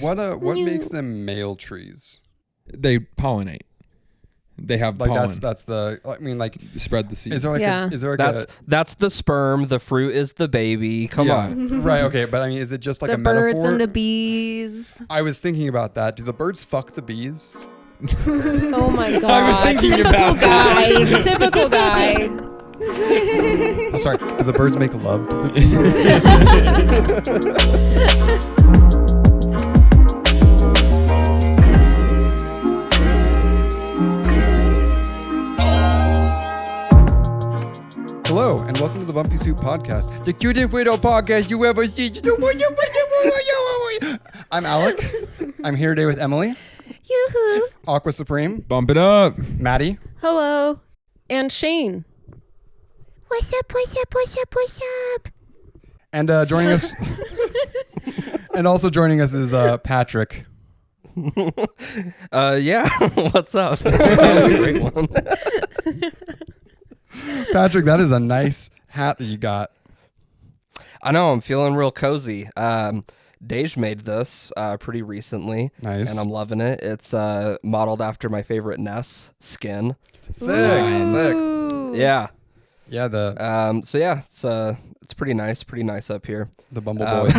What makes them male trees? They pollinate. They have like pollen. that's the. I mean, like spread the seed. Is there like that's the sperm? The fruit is the baby. Come on. Right. Okay. But I mean, is it just like the a metaphor? birds and the bees? I was thinking about that. Do the birds fuck the bees? Oh my god! I was thinking Typical about guy. Typical guy. Oh, sorry. Do the birds make love to the bees? Hello, and welcome to the Bumpy Soup Podcast, the cutest widow podcast you ever see. I'm Alec. I'm here today with Emily. Yoo-hoo. Aqua Supreme. Bump it up. Maddie. Hello. And Shane. What's up, what's up, what's up, what's up? And joining us, and also joining us is Patrick. Yeah. What's up? That was a great one. Patrick, that is a nice hat that you got. I know. I'm feeling real cozy. Dej made this pretty recently. Nice. And I'm loving it. It's modeled after my favorite Ness skin. Sick. Sick. Yeah. Yeah, So yeah, it's pretty nice up here. The Bumble Boy.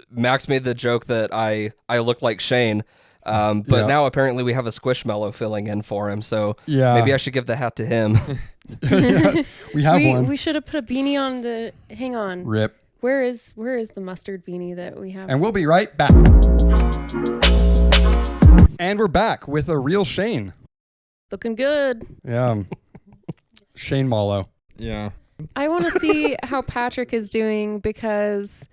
Max made the joke that I look like Shane. But now apparently we have a Squishmallow filling in for him, so maybe I should give the hat to him. Yeah, we have one. We should have put a beanie on the. Hang on. Rip. Where is the mustard beanie that we have? And we'll be right back. And we're back with a real Shane. Looking good. Yeah. Shane Mallow. Yeah. I want to see how Patrick is doing because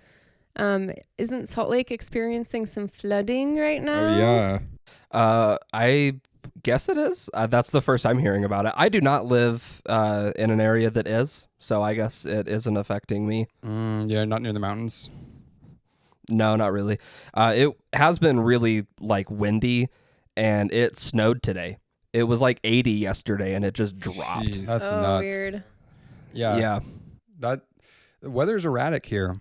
isn't Salt Lake experiencing some flooding right now? Oh, yeah. I guess it is. That's the first I'm hearing about it. I do not live in an area that is, so I guess it isn't affecting me. Yeah, not near the mountains. No, not really. It has been really windy, and it snowed today. It was 80 yesterday, and it just dropped. Jeez. That's nuts. Weird. Yeah. The weather's erratic here.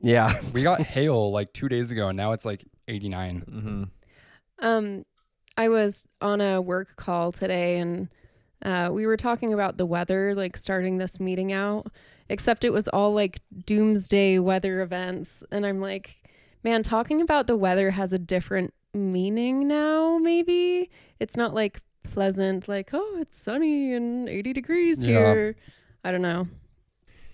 Yeah. We got hail 2 days ago, and now it's 89. Mm-hmm. I was on a work call today, and we were talking about the weather, starting this meeting out, except it was all doomsday weather events. And I'm like, man, talking about the weather has a different meaning now, maybe. It's not pleasant, oh, it's sunny and 80 degrees here. I don't know.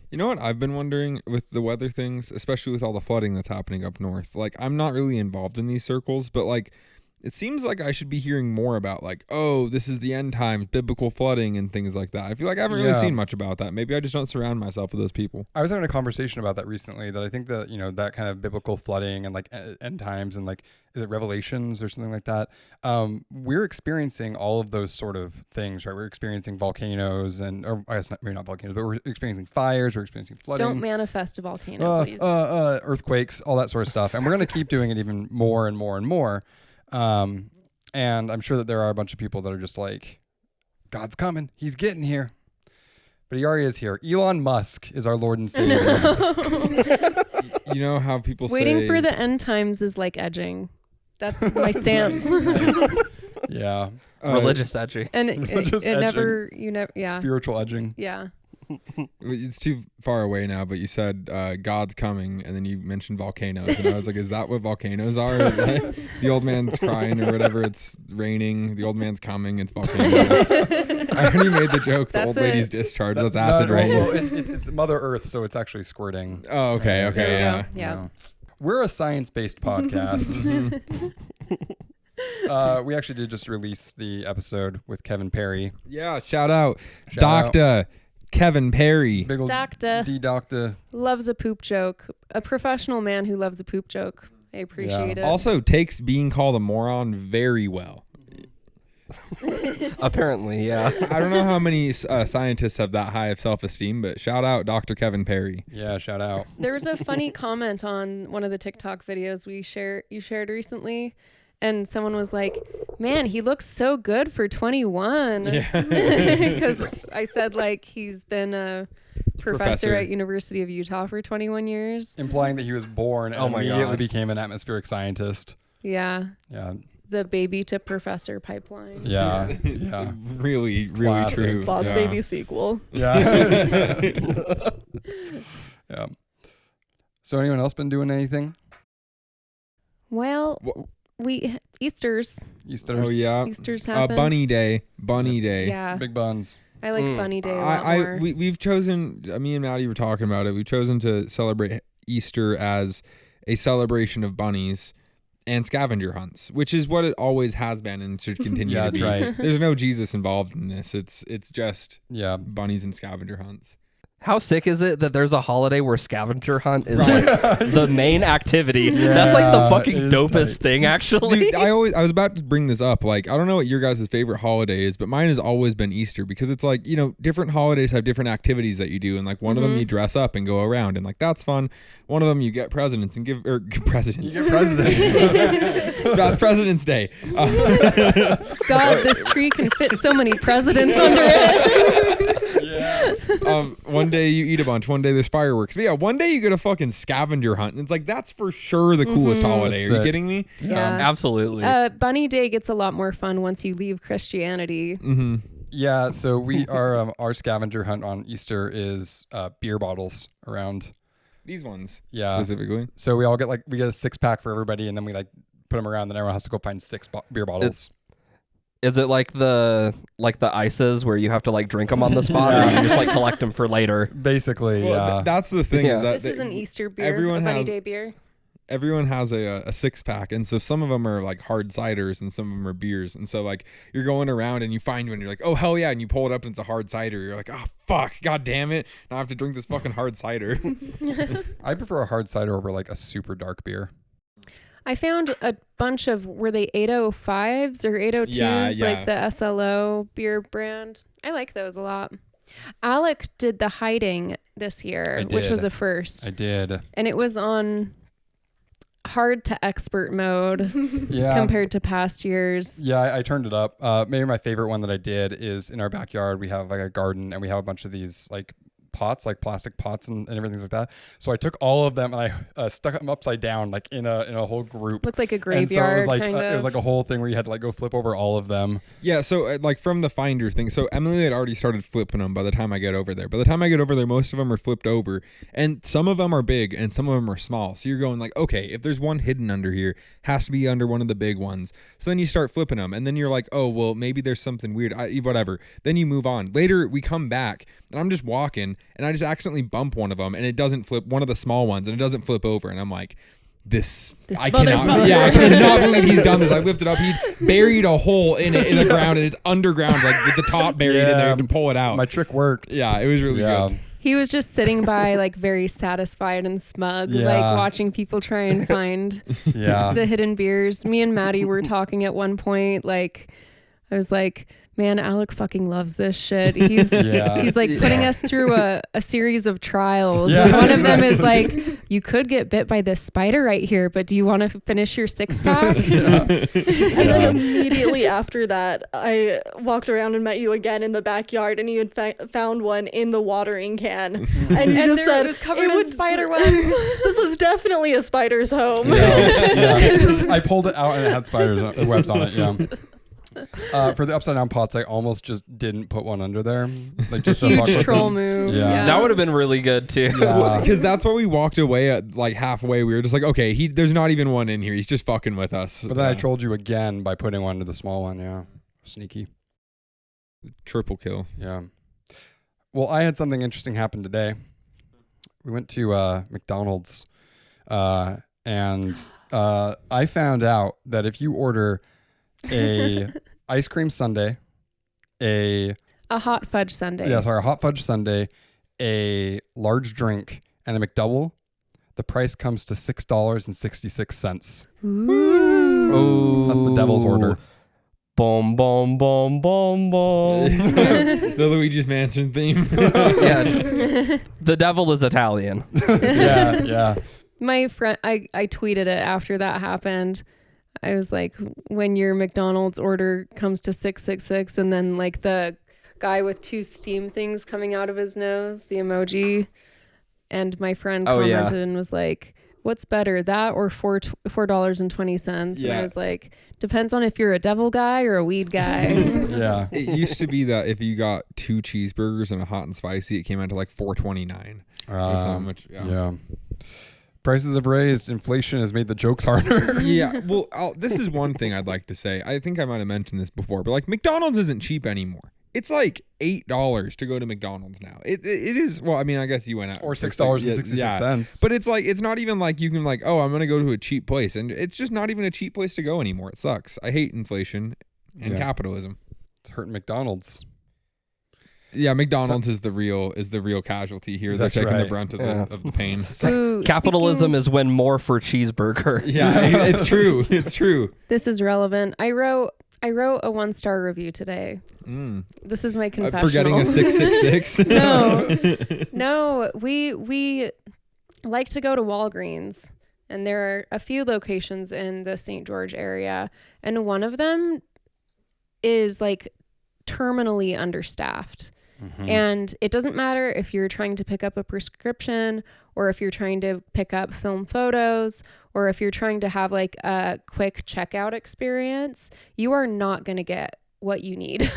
You know what I've been wondering with the weather things, especially with all the flooding that's happening up north? I'm not really involved in these circles, but it seems like I should be hearing more about oh, this is the end times, biblical flooding and things like that. I feel like I haven't really seen much about that. Maybe I just don't surround myself with those people. I was having a conversation about that recently, that I think that, that kind of biblical flooding and end times and is it Revelations or something like that? We're experiencing all of those sort of things, right? We're experiencing volcanoes or I guess maybe not volcanoes, but we're experiencing fires, we're experiencing flooding. Don't manifest a volcano, please. Earthquakes, all that sort of stuff. And we're going to keep doing it even more and more and more. And I'm sure that there are a bunch of people that are just God's coming. He's getting here. But he already is here. Elon Musk is our Lord and Savior. You know how people Waiting say... for the end times is like edging. That's my stance. Nice. Yeah. Religious edging. And Religious it edging. never, yeah. Spiritual edging. Yeah. It's too far away now, but you said God's coming, and then you mentioned volcanoes, and I was like, is that what volcanoes are? The old man's crying or whatever, it's raining, the old man's coming, it's volcanoes. I already made the joke, the old lady's discharge, that's acid rain. Well, it's Mother Earth, so it's actually squirting. Oh, okay, Yeah. We're a science-based podcast. We actually did just release the episode with Kevin Perry. Yeah, shout out Dr. Kevin Perry. Big old Doctor. D-Doctor. Loves a poop joke. A professional man who loves a poop joke. I appreciate it. Also takes being called a moron very well. Apparently, yeah. I don't know how many scientists have that high of self-esteem, but shout out Dr. Kevin Perry. Yeah, shout out. There was a funny comment on one of the TikTok videos you shared recently. And someone was like, man, he looks so good for 21. Yeah. Because I said, he's been professor at University of Utah for 21 years. Implying that he was born and Oh my immediately God. became an atmospheric scientist. Yeah. Yeah. The baby to professor pipeline. Yeah. Yeah. Really, really Classic. true. Boss Yeah. Baby sequel. Yeah. Yeah. So anyone else been doing anything? Well, Wha- Easter's Oh yeah. Easter's happened. Bunny Day. Bunny Day. Yeah. Big buns. I like Mm. Bunny Day a lot more. We've chosen. Me and Maddie were talking about it. We've chosen to celebrate Easter as a celebration of bunnies and scavenger hunts, which is what it always has been and should continue Yeah, to be. that's right. There's no Jesus involved in this. It's just Yeah. bunnies and scavenger hunts. How sick is it that there's a holiday where scavenger hunt is like the main activity? That's like the Yeah, fucking it is dopest tight. thing, actually. Dude, I was about to bring this up. Like, I don't know what your guys' favorite holiday is, but mine has always been Easter because it's like, different holidays have different activities that you do. And like one of them you dress up and go around and like, that's fun. One of them you get presidents and give presidents. You get presidents. That's President's Day. God, this tree can fit so many presidents under it. Yeah. One day you eat a bunch. One day there's fireworks. But yeah, one day you get a fucking scavenger hunt. And it's like, that's for sure the coolest holiday. That's Are you sick. kidding me? Yeah. Absolutely. Bunny Day gets a lot more fun once you leave Christianity. Mm-hmm. Yeah. So we are our scavenger hunt on Easter is beer bottles around. These ones Yeah. specifically. So we all get we get a 6-pack for everybody, and then we put them around. Then everyone has to go find 6 beer bottles. Is it like the ices where you have to like drink them on the spot, or you just like collect them for later? Basically, Well, yeah. that's the thing Yeah. is that This is an Easter beer, everyone a Bunny has- Day beer. everyone has a 6-pack, and so some of them are like hard ciders and some of them are beers, and so like you're going around and you find one, you're like, oh hell yeah, and you pull it up and it's a hard cider. You're like, oh fuck, god damn it, now I have to drink this fucking hard cider. I prefer a hard cider over like a super dark beer. I found a bunch of, were they 805s or 802s, Yeah. like the SLO beer brand? I like those a lot. Alec did the hiding this year, I which was did. a first. I did. And it was on hard to expert mode Yeah. compared to past years. Yeah, I turned it up. Maybe my favorite one that I did is in our backyard. We have like a garden, and we have a bunch of these like pots, like plastic pots and everything like that. So I took all of them and I stuck them upside down, like in a whole group. Looked like a And so graveyard, it was like kind of. it was like a whole thing where you had to like go flip over all of them. Yeah, so like from the finder thing, so Emily had already started flipping them by the time I get over there. By the time I get over there, most of them are flipped over, and some of them are big and some of them are small. So you're going like, okay, if there's one hidden under here, has to be under one of the big ones. So then you start flipping them, and then you're like, oh well, maybe there's something weird. Whatever. Then you move on. Later we come back, and I'm just walking, and I just accidentally bump one of them, and it doesn't flip, one of the small ones, and it doesn't flip over, and I'm like, This I cannot believe he's done this. I lifted up, he buried a hole in it in the ground, and it's underground, like with the top buried in there. You can pull it out. My trick worked. Yeah, it was really good. He was just sitting by, like, very satisfied and smug, Yeah. like watching people try and find Yeah. the hidden beers. Me and Maddie were talking at one point, like, I was like, man, Alec fucking loves this shit. He's Yeah. he's like putting us through a series of trials. Yeah, And one of them is like, you could get bit by this spider right here, but do you want to finish your 6-pack? And then immediately after that, I walked around and met you again in the backyard, and you had found one in the watering can. And you And just there said, it was covered in would spider s- webs. This is definitely a spider's home. Yeah. I pulled it out and it had spiders webs on it. Yeah. For the upside down pots, I almost just didn't put one under there, like just to fuck Huge with troll them. move. Yeah. That would have been really good too. Yeah. Because that's why we walked away at like halfway. We were just like, okay, there's not even one in here. He's just fucking with us. But then I trolled you again by putting one to the small one. Yeah. Sneaky. triple kill. Yeah. Well, I had something interesting happen today. We went to McDonald's, and I found out that if you order a ice cream sundae, a hot fudge sundae. a hot fudge sundae, a large drink, and a McDouble, the price comes to $6.66. Ooh. That's the devil's order. Boom, boom, boom, boom, boom. The Luigi's Mansion theme. Yeah. The devil is Italian. Yeah, yeah. My friend, I tweeted it after that happened. I was like, when your McDonald's order comes to 666, and then like the guy with two steam things coming out of his nose, the emoji. And my friend Oh, commented yeah. and was like, what's better, that or $4.20? And Yeah. I was like, depends on if you're a devil guy or a weed guy. Yeah. It used to be that if you got 2 cheeseburgers and a hot and spicy, it came out to like $4.29 or something. Which, Yeah. Prices have raised. Inflation has made the jokes harder. Yeah, well, this is one thing I'd like to say. I think I might have mentioned this before, but like McDonald's isn't cheap anymore. It's like $8 to go to McDonald's now. It is. Well, I mean, I guess you went out Or $6.66. But it's like, it's not even like you can like, oh, I'm gonna go to a cheap place, and it's just not even a cheap place to go anymore. It sucks. I hate inflation and capitalism. It's hurting McDonald's. Yeah, McDonald's is the real casualty here. They're That's taking the right. brunt of, Yeah. of the pain. Ooh, Capitalism speaking- is when more for cheeseburger. Yeah, it's true. It's true. This is relevant. I wrote a 1-star review today. This is my confessional. Forgetting a 666. No, we like to go to Walgreens, and there are a few locations in the St. George area, and one of them is like terminally understaffed. And it doesn't matter if you're trying to pick up a prescription, or if you're trying to pick up film photos, or if you're trying to have like a quick checkout experience, you are not going to get what you need.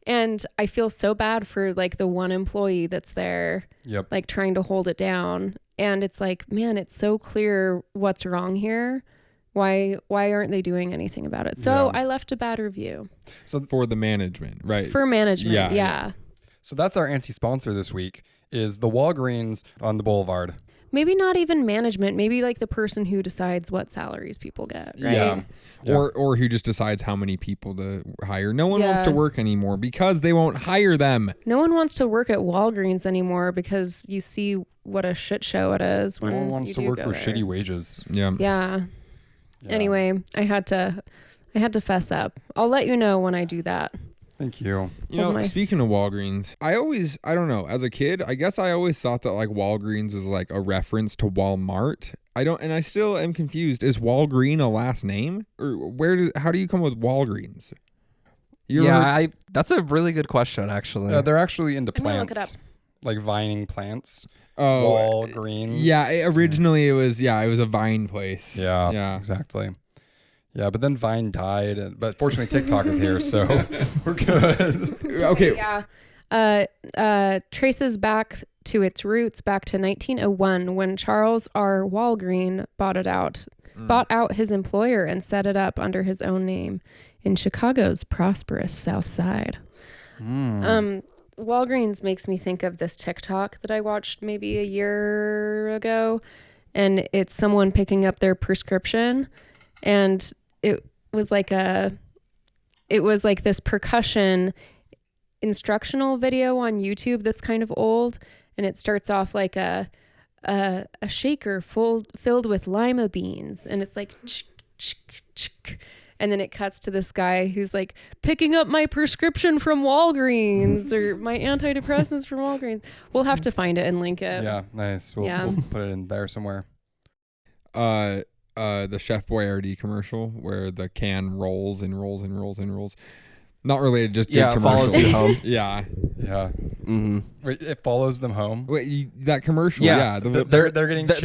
And I feel so bad for like the one employee that's there, Yep. like trying to hold it down. And it's like, man, it's so clear what's wrong here. Why aren't they doing anything about it? So Yeah. I left a bad review For the management, right? for management. Yeah, Yeah. So that's our anti-sponsor this week, is the Walgreens on the Boulevard. Maybe not even management. Maybe like the person who decides what salaries people get. Right. Yeah. Or who just decides how many people to hire. No one wants Yeah. to work anymore because they won't hire them. No one wants to work at Walgreens anymore because you see what a shit show it is when No one wants you to do work go for there. shitty wages. Yeah. Yeah. Anyway, I had to fess up. I'll let you know when I do that. Thank you. You know, Oh my. speaking of Walgreens, I don't know, as a kid, I guess I always thought that like Walgreens was like a reference to Walmart. I still am confused. Is Walgreen a last name? Or how do you come with Walgreens? That's a really good question, actually. They're actually into I'm gonna look it plants, like vining plants. Oh, Walgreens. yeah. Originally, it was a Vine place. Yeah. Yeah. Exactly. Yeah, but then Vine died. But fortunately, TikTok is here, so we're good. Okay. Yeah. Traces back to its roots back to 1901 when Charles R. Walgreen bought out his employer and set it up under his own name in Chicago's prosperous South Side. Walgreens makes me think of this TikTok that I watched maybe a year ago, and it's someone picking up their prescription, and it was like this percussion instructional video on YouTube that's kind of old, and it starts off like a shaker filled with lima beans, and it's like chick, chick, chick. And then it cuts to this guy who's like picking up my prescription from Walgreens or my antidepressants from Walgreens. We'll have to find it and link it. Yeah, nice. We'll put it in there somewhere. The Chef Boyardee commercial where the can rolls and rolls and rolls and rolls. Not related, just good Yeah, it follows commercials. you home. Yeah. Yeah. Mm-hmm. Wait, it follows them home. Wait, that commercial? Yeah. Yeah. They're getting chased.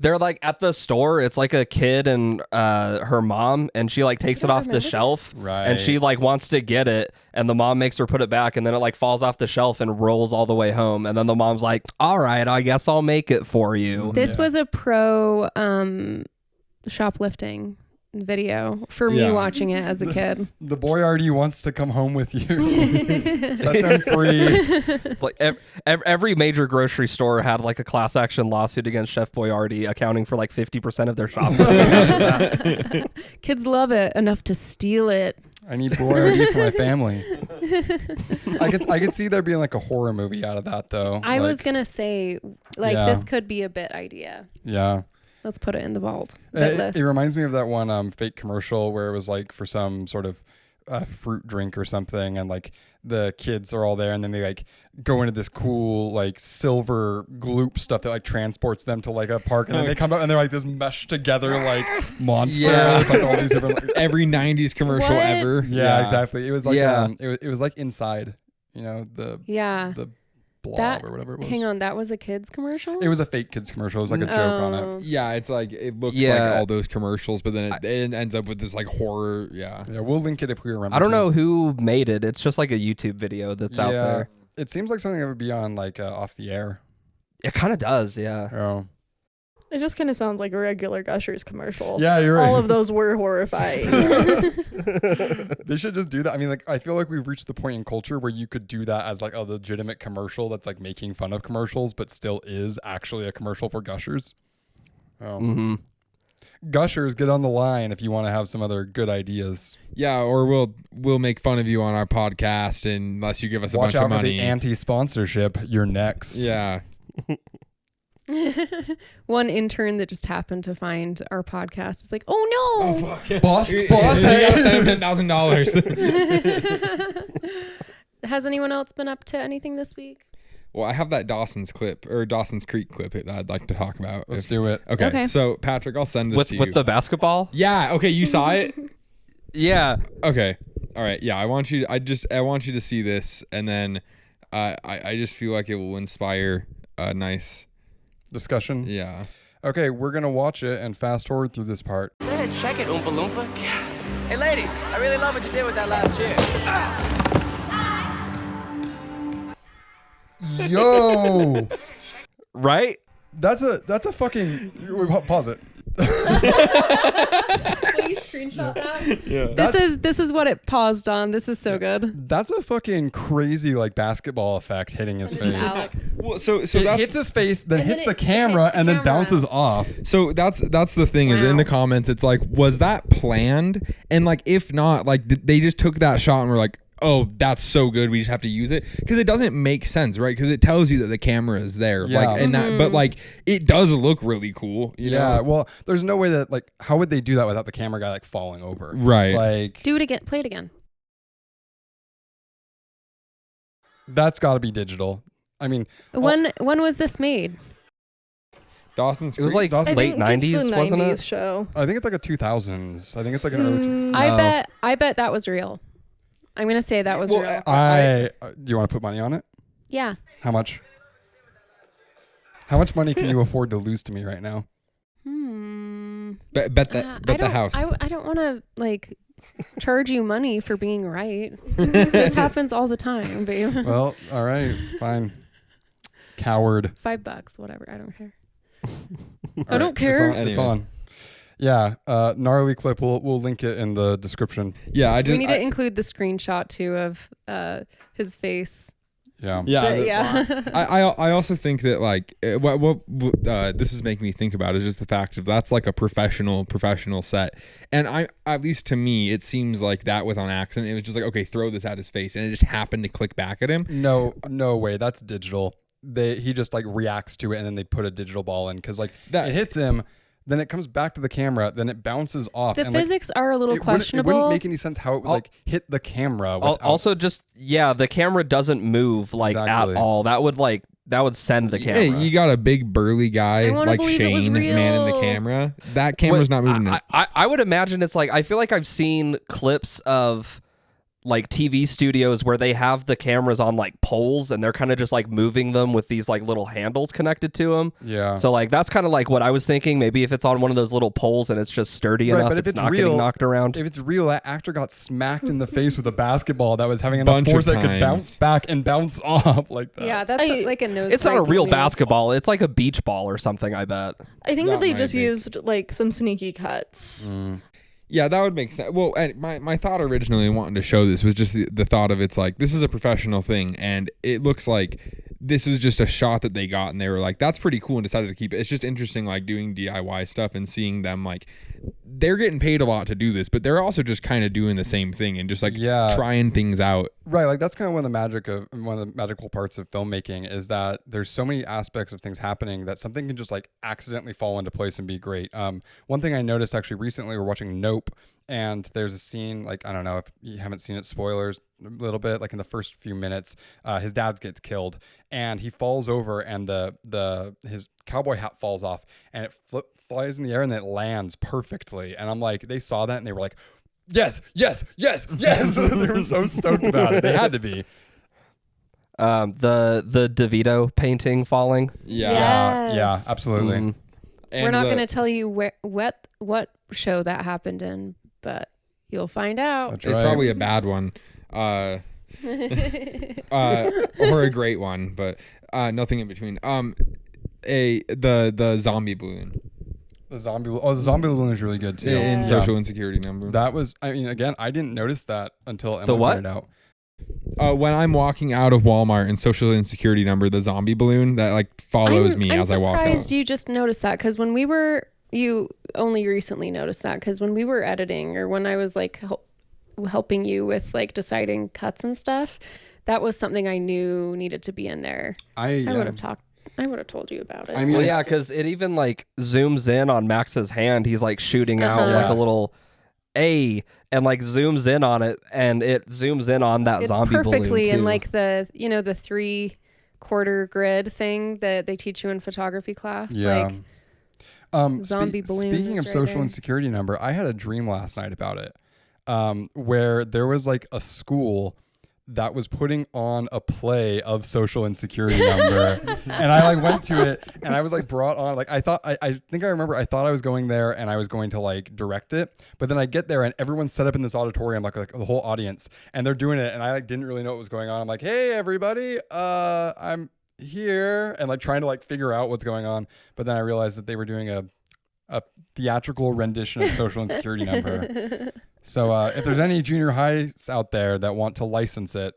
They're like at the store. It's like a kid and her mom, and she like takes it off the shelf, Right. and she like wants to get it, and the mom makes her put it back, and then it like falls off the shelf and rolls all the way home, and then the mom's like, "All right, I guess I'll make it for you." This was a pro shoplifting video for me watching it as a kid. The Boyardee wants to come home with you. Set them free. It's like every major grocery store had like a class action lawsuit against Chef Boyardee, accounting for like 50% of their shopping. Kids love it enough to steal it. I need Boyardee for my family. I could see there being like a horror movie out of that though. I was gonna say, like, Yeah. this could be a bit idea. Yeah. Let's put it in the vault. Bit list. It reminds me of that one fake commercial where it was like for some sort of a fruit drink or something, and like the kids are all there, and then they like go into this cool like silver gloop stuff that like transports them to like a park, and then they come out and they're like this meshed together like monster with like all these different like, Every 90s commercial What? ever. yeah, exactly. It was like Yeah. it was like Inside, you know, the Yeah. blob That- or whatever it was. Hang on, that was a kids commercial? It was a fake kids commercial. It was like a joke on it. Oh. Yeah, it's like it looks Yeah. like all those commercials, but then it ends up with this like horror. Yeah. Yeah, we'll link it if we remember. I don't to. know who made it. It's just like a YouTube video that's out there. It seems like something that would be on like Off the Air. It kind of does, yeah. Oh. It just kind of sounds like a regular Gushers commercial. Yeah, you're right. All of those were horrifying. They should just do that. I mean, like, I feel like we've reached the point in culture where you could do that as like a legitimate commercial that's like making fun of commercials, but still is actually a commercial for Gushers. Oh. Mm-hmm. Gushers, get on the line if you want to have some other good ideas. Yeah, or we'll make fun of you on our podcast unless you give us a Watch bunch out of for money. the anti-sponsorship. You're next. Yeah. One intern that just happened to find our podcast is like, oh no. Boss, You boss. gotta send him $10,000. Has anyone else been up to anything this week? Well, I have that Dawson's Creek clip that I'd like to talk about. Let's do it. Okay. Okay. So Patrick, I'll send this With to you. with the basketball? Yeah. Okay. You saw it. Yeah. Okay. All right. Yeah. I want you to see this, and then I just feel like it will inspire a nice. Discussion. Yeah. Okay, we're going to watch it and fast forward through this part. Check it, Oompa Loompa. Hey, ladies, I really love what you did with that last chick. Yo. Right? That's a fucking wait, pause it. Will you screenshot that? Yeah. This is what it paused on. This is so good. That's a fucking crazy like basketball effect hitting his face. Alec. Well, so It that's hits his face, then And hits then the it camera, hits the and then camera. bounces off. So that's the thing is in the comments it's like, was that planned? And like if not, like they just took that shot and were like, oh, that's so good, we just have to use it, because it doesn't make sense, right? Because it tells you that the camera is there. Yeah. Like and that, but like it does look really cool, you Yeah, know? well, there's no way that like how would they do that without the camera guy like falling over? Right. Like Do it again. Play it again. that's got to be digital. I mean, When was this made? Dawson's It was Creek. like I late think it's 90s, a wasn't 90s it? show. I think it's like a 2000s. I think it's like an early. I bet that was real. I'm gonna say that was Well, real. Do you want to put money on it? Yeah. How much? How much money can you afford to lose to me right now? bet the house. I don't want to like charge you money for being right. This happens all the time, babe. Well, all right, fine. Coward. $5, whatever. I don't care. All don't care. It's Anyways. on. Yeah, gnarly clip. We'll link it in the description. Yeah, I just We need to include the screenshot too of his face. Yeah. yeah. But yeah. I also think that like what this is making me think about is just the fact of that's like a professional set, and I, at least to me, it seems like that was on accident. It was just like, okay, throw this at his face, and it just happened to click back at him. No way. That's digital. He just like reacts to it, and then they put a digital ball in because like That- it hits him, then it comes back to the camera, then it bounces off. The and, like, physics are a little it questionable. wouldn't make any sense how it would like hit the camera. Without, Also, just the camera doesn't move like Exactly. at all. That would send the camera. Hey, you got a big burly guy I wanna like believe it was Shane manning the real. camera. That camera's not moving. I would imagine it's like I feel like I've seen clips of like TV studios where they have the cameras on like poles and they're kind of just like moving them with these like little handles connected to them. Yeah. So like that's kind of like what I was thinking. Maybe if it's on one of those little poles and it's just sturdy Right, enough, but if it's it's not real- getting knocked around. If it's real, that actor got smacked in the face with a basketball that was having enough Bunch force of that could times. bounce back and bounce off like that. Yeah, that's like a nose. It's not a breaking real move. basketball. It's like a beach ball or something, I bet. I think That that they might just be. used like some sneaky cuts. Yeah, that would make sense. Well, and my thought originally in wanting to show this was just the thought of it's like, this is a professional thing, and it looks like this was just a shot that they got, and they were like, that's pretty cool, and decided to keep it. It's just interesting, like, doing DIY stuff and seeing them, like, they're getting paid a lot to do this, but they're also just kind of doing the same thing and just like trying things out. Right, like that's kind of one of the magical parts of filmmaking is that there's so many aspects of things happening that something can just like accidentally fall into place and be great. One thing I noticed actually recently, we're watching Nope, and there's a scene, like, I don't know if you haven't seen it, spoilers a little bit, like in the first few minutes, his dad gets killed and he falls over and his cowboy hat falls off and it flies in the air and then it lands perfectly. And I'm like, they saw that and they were like, yes. They were so stoked about it. They had to be. The DeVito painting falling. Yeah, absolutely. Mm-hmm. We're not going to tell you what show that happened in, but you'll find out. That's it's right. probably a bad one, or a great one, but nothing in between. The zombie balloon. The zombie balloon is really good too. In Social Insecurity Number. That was, I mean, again, I didn't notice that until Emma The what? pointed out. When I'm walking out of Walmart in Social Insecurity Number, the zombie balloon that like follows me as I walk out. I'm surprised you just noticed that, because when you only recently noticed that, because when we were editing or when I was like helping you with like deciding cuts and stuff, that was something I knew needed to be in there. I would have told you about it. I mean, well, yeah, because it even like zooms in on Max's hand. He's like shooting out like a little A, and like zooms in on it, and it zooms in on that zombie balloon perfectly in too. like the 3/4 grid thing that they teach you in photography class. Yeah. Like zombie balloon. Speaking of right Social there. Insecurity Number, I had a dream last night about it, where there was like a school that was putting on a play of Social Insecurity Number, and I like went to it, and I was like brought on. Like I thought, I think I remember, I thought I was going there, and I was going to like direct it, but then I get there, and everyone's set up in this auditorium, like the whole audience, and they're doing it, and I like didn't really know what was going on. I'm like, hey everybody, I'm here, and like trying to like figure out what's going on, but then I realized that they were doing a theatrical rendition of Social Insecurity Number. So if there's any junior highs out there that want to license it,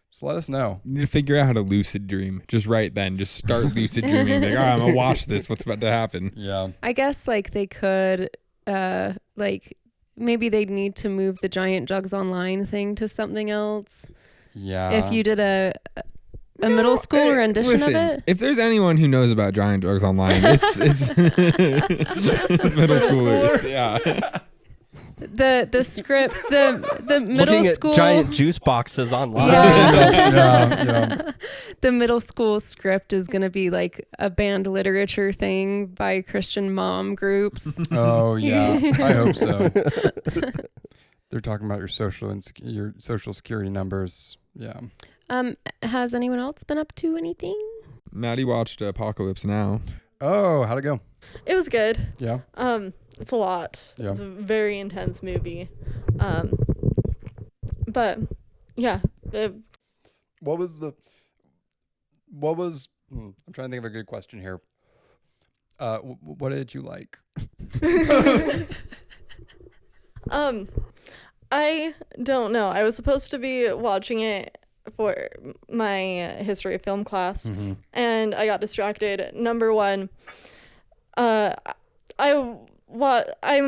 just let us know. You need to figure out how to lucid dream. Just right then. Just start lucid dreaming. Like, all right, I'm going to watch this. What's about to happen? Yeah. I guess like they could like maybe they'd need to move the Giant Jugs Online thing to something else. Yeah. If you did a middle school rendition of it. If there's anyone who knows about Giant Drugs Online, it's middle schoolers. Yeah. The script, the middle Looking school at giant juice boxes online. yeah. The middle school script is going to be like a banned literature thing by Christian mom groups. Oh yeah. I hope so. They're talking about your social security numbers. Yeah. Has anyone else been up to anything? Maddie watched Apocalypse Now. Oh, how'd it go? It was good. Yeah. It's a lot. Yeah. It's a very intense movie. But yeah. I'm trying to think of a good question here. What did you like? I don't know. I was supposed to be watching it for my history of film class, and I got distracted. Number one, I'm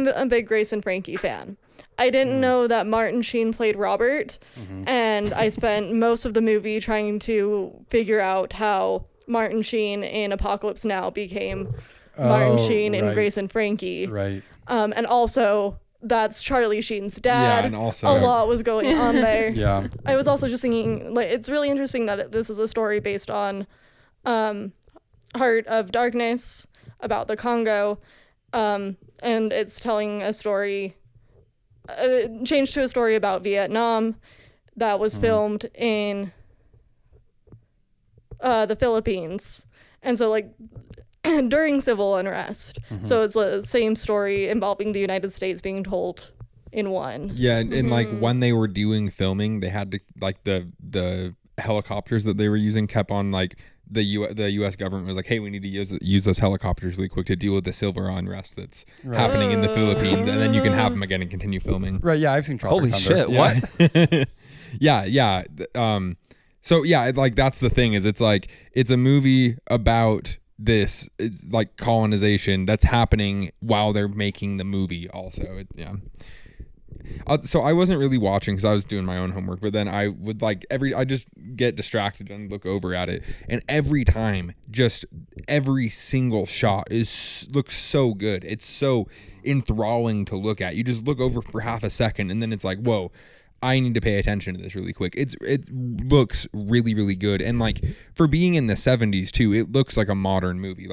a big Grace and Frankie fan. I didn't know that Martin Sheen played Robert, and I spent most of the movie trying to figure out how Martin Sheen in Apocalypse Now became Martin Sheen in Grace and Frankie. Right. And also, that's Charlie Sheen's dad. Yeah, and also a lot was going on there. Yeah. I was also just thinking, like, it's really interesting that this is a story based on Heart of Darkness about the Congo, and it's telling a story, changed to a story about Vietnam that was filmed in the Philippines. And so, like, during civil unrest. So it's the same story involving the United States being told in one. Yeah, and like when they were doing filming, they had to like the helicopters that they were using kept on like the U.S. government was like, hey, we need to use those helicopters really quick to deal with the civil unrest that's happening in the Philippines, and then you can have them again and continue filming. Right. Yeah, I've seen Tropic Holy Thunder. shit! What? Yeah. So yeah, like that's the thing is it's like it's a movie about this like colonization that's happening while they're making the movie also. So I wasn't really watching because I was doing my own homework, but then I would I just get distracted and look over at it, and every time, just every single shot looks so good. It's so enthralling to look at. You just look over for half a second, and then it's like, whoa, I need to pay attention to this really quick. It looks really, really good, and like for being in the 70s too, it looks like a modern movie.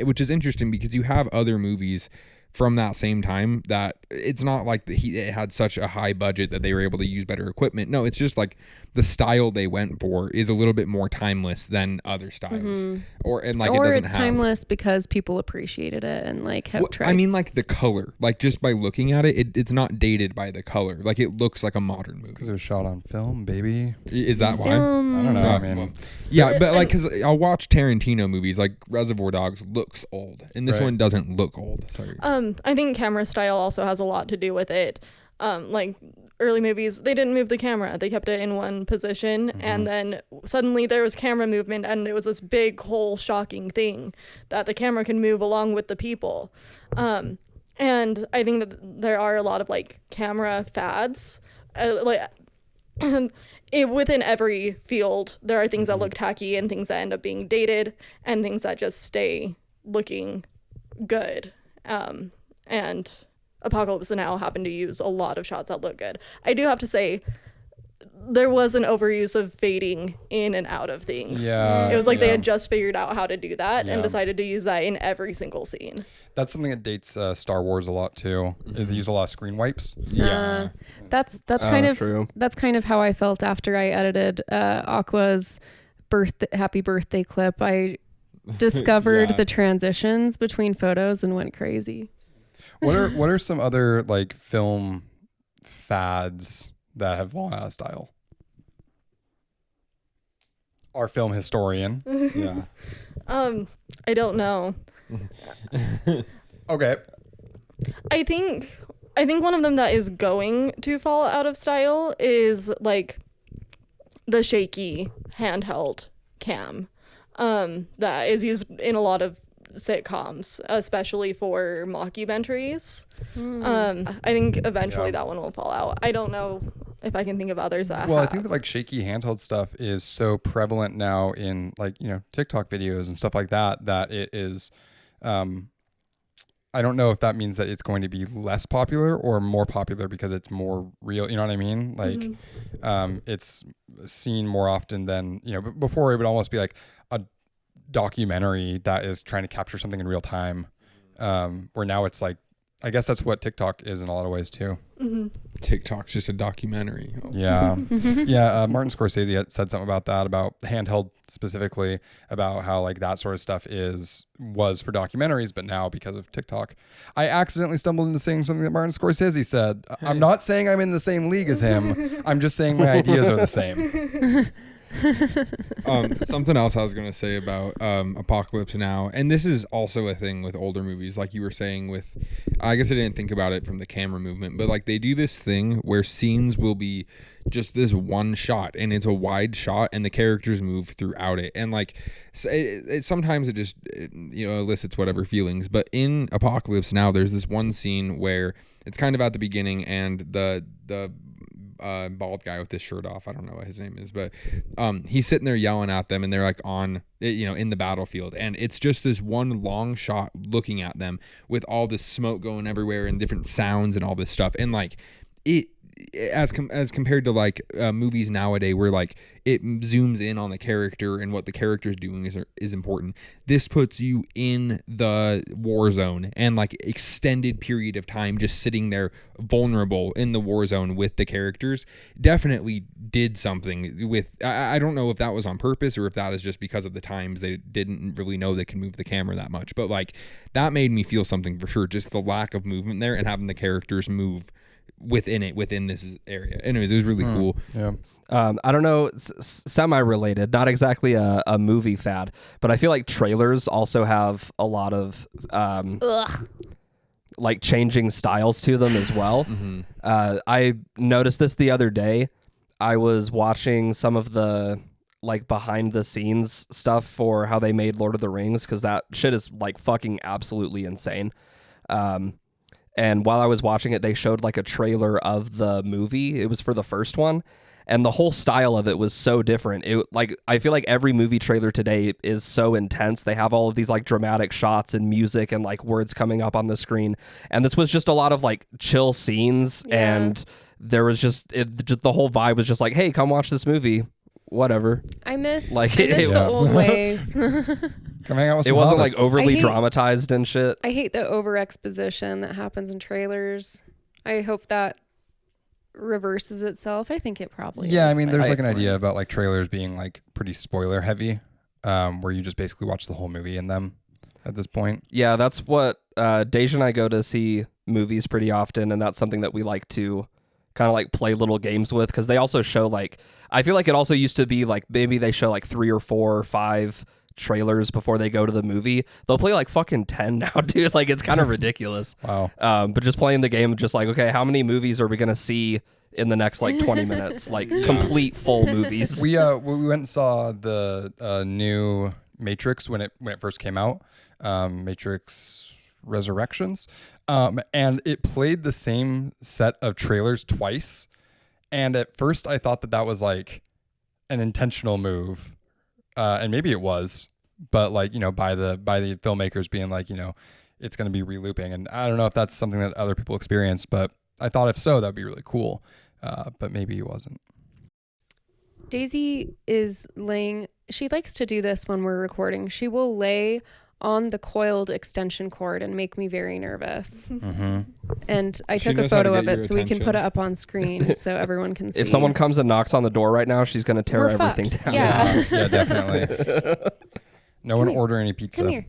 Which is interesting because you have other movies from that same time that it's not like it had such a high budget that they were able to use better equipment. No, it's just like the style they went for is a little bit more timeless than other styles. Or it doesn't it's have timeless because people appreciated it and like have tried. I mean, like the color, like just by looking at it, it's not dated by the color. Like it looks like a modern movie. Because it was shot on film, baby. Is that why? I don't know. No, I mean, yeah, but like, because I'll watch Tarantino movies, like Reservoir Dogs looks old, and this Right. one doesn't look old. Sorry. I think camera style also has a lot to do with it. Like early movies, they didn't move the camera. They kept it in one position, and then suddenly there was camera movement, and it was this big, whole shocking thing that the camera can move along with the people. And I think that there are a lot of like camera fads. Within every field, there are things that look tacky and things that end up being dated and things that just stay looking good. And Apocalypse Now happened to use a lot of shots that look good. I do have to say, there was an overuse of fading in and out of things. Yeah, It was like they yeah. had just figured out how to do that and Yeah. decided to use that in every single scene. that's something that dates Star Wars a lot too. Is they use a lot of screen wipes. That's kind of true. That's kind of how I felt after I edited Aqua's happy birthday clip. I discovered Yeah. the transitions between photos and went crazy. What are some other like film fads that have fallen out of style? Our film historian. Yeah. I don't know. Okay. I think one of them that is going to fall out of style is like the shaky handheld cam that is used in a lot of sitcoms, especially for mockumentaries. I think eventually that one will fall out. I don't know if I can think of others that Well, I have. think that like shaky handheld stuff is so prevalent now in like, TikTok videos and stuff like that, that it is, I don't know if that means that it's going to be less popular or more popular because it's more real. You know what I mean? Like, it's seen more often than, before it would almost be like a documentary that is trying to capture something in real time. Where now it's like, I guess that's what TikTok is in a lot of ways too. TikTok's just a documentary. Yeah. Yeah. Martin Scorsese had said something about that, about handheld specifically, about how like that sort of stuff was for documentaries, but now because of TikTok. I accidentally stumbled into saying something that Martin Scorsese said. I'm not saying I'm in the same league as him. I'm just saying my ideas are the same. Something else I was going to say about Apocalypse Now, and this is also a thing with older movies, like you were saying with, I guess I didn't think about it from the camera movement, but like they do this thing where scenes will be just this one shot, and it's a wide shot, and the characters move throughout it, and like sometimes it just elicits whatever feelings. But in Apocalypse Now, there's this one scene where it's kind of at the beginning, and the bald guy with his shirt off, I don't know what his name is, but he's sitting there yelling at them, and they're like on in the battlefield, and it's just this one long shot looking at them with all this smoke going everywhere and different sounds and all this stuff, and like it as compared to like movies nowadays where like it zooms in on the character and what the character's doing is important. This puts you in the war zone and like extended period of time just sitting there vulnerable in the war zone with the characters definitely did something with, I don't know if that was on purpose or if that is just because of the times they didn't really know they could move the camera that much, but like that made me feel something for sure, just the lack of movement there and having the characters move within this area. Anyways, it was really cool. Yeah. I don't know, semi-related, not exactly a movie fad, but I feel like trailers also have a lot of like changing styles to them as well. I noticed this the other day. I was watching some of the like behind the scenes stuff for how they made Lord of the Rings, because that shit is like fucking absolutely insane. And while I was watching it, they showed like a trailer of the movie. It was for the first one, and the whole style of it was so different. It like I feel like every movie trailer today is so intense. They have all of these like dramatic shots and music and like words coming up on the screen, and this was just a lot of like chill scenes. Yeah. And there was just the whole vibe was just like, hey, come watch this movie, whatever. I miss Like, I miss it- the old ways. Come hang out with It some wasn't hobbits. like overly I hate- dramatized and shit. I hate the over exposition that happens in trailers. I hope that reverses itself. I think it probably Yeah, is, I mean, but there's at like an this point- idea about like trailers being like pretty spoiler heavy, where you just basically watch the whole movie in them at this point. Yeah, that's what Deja and I go to see movies pretty often, and that's something that we like to kind of like play little games with, because they also show like, I feel like it also used to be like maybe they show like 3 or 4 or 5 trailers before they go to the movie. They'll play like fucking 10 now, dude. Like, it's kind of ridiculous. Wow. But just playing the game, just like, okay, how many movies are we gonna see in the next like 20 minutes? Like complete full movies. We went and saw the new Matrix when it first came out, Matrix Resurrections, and it played the same set of trailers twice. And at first, I thought that was like an intentional move, and maybe it was, but like by the filmmakers being like it's going to be re-looping, and I don't know if that's something that other people experience, but I thought if so, that'd be really cool, but maybe it wasn't. Daisy is laying, she likes to do this when we're recording. She will lay on the coiled extension cord and make me very nervous. Mm-hmm. And I She took a knows how to photo get of your it so we can put it attention. up on screen so everyone can see. If someone comes and knocks on the door right now, she's gonna tear We're everything fucked. down. Yeah. Yeah, definitely. No one here. order any pizza. Come here.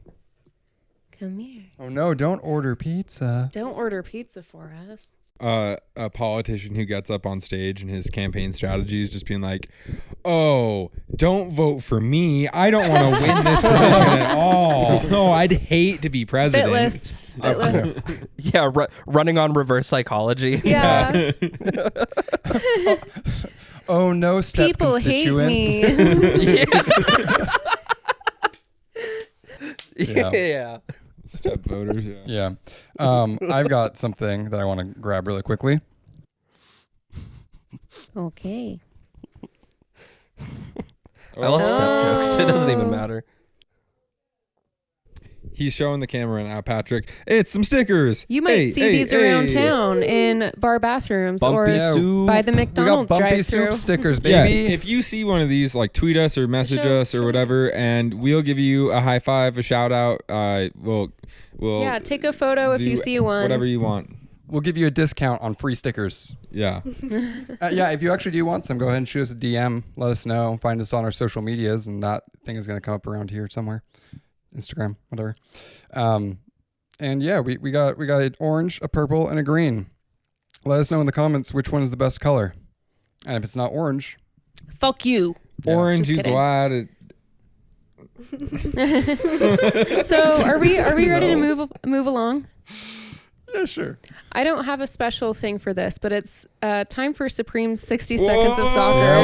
Come here. Oh no, don't order pizza. Don't order pizza for us. A politician who gets up on stage and his campaign strategy is just being like, oh, don't vote for me. I don't want to win this position at all. No, I'd hate to be president. Bit list. Bit list. Yeah, running on reverse psychology. Yeah. Oh no, step People hate constituents. me. Yeah. Yeah. Step voters, yeah. Yeah. I've got something that I want to grab really quickly. Okay. I love step jokes. It doesn't even matter. He's showing the camera now, Patrick. It's some stickers. You might Hey, see hey, these around hey. town in bar bathrooms Bumpy or soup. by the We got McDonald's Bumpy drive-thru. soup stickers, Yeah, baby. if you see one of these, like tweet us or message Sure, us or whatever, and we'll give you a high five, a shout out. We'll Yeah, take a photo if do you see one. whatever you want. We'll give you a discount on free stickers. Yeah. Yeah, if you actually do want some, go ahead and shoot us a DM. Let us know. Find us on our social medias, and that thing is going to come up around here somewhere. Instagram, whatever. And yeah, we got an orange, a purple, and a green. Let us know in the comments which one is the best color. And if it's not orange, Fuck you. Orange, Just you kidding. glad it. So are we ready to move along? yeah, sure. I don't have a special thing for this, but it's time for Supreme's 60 seconds of soccer.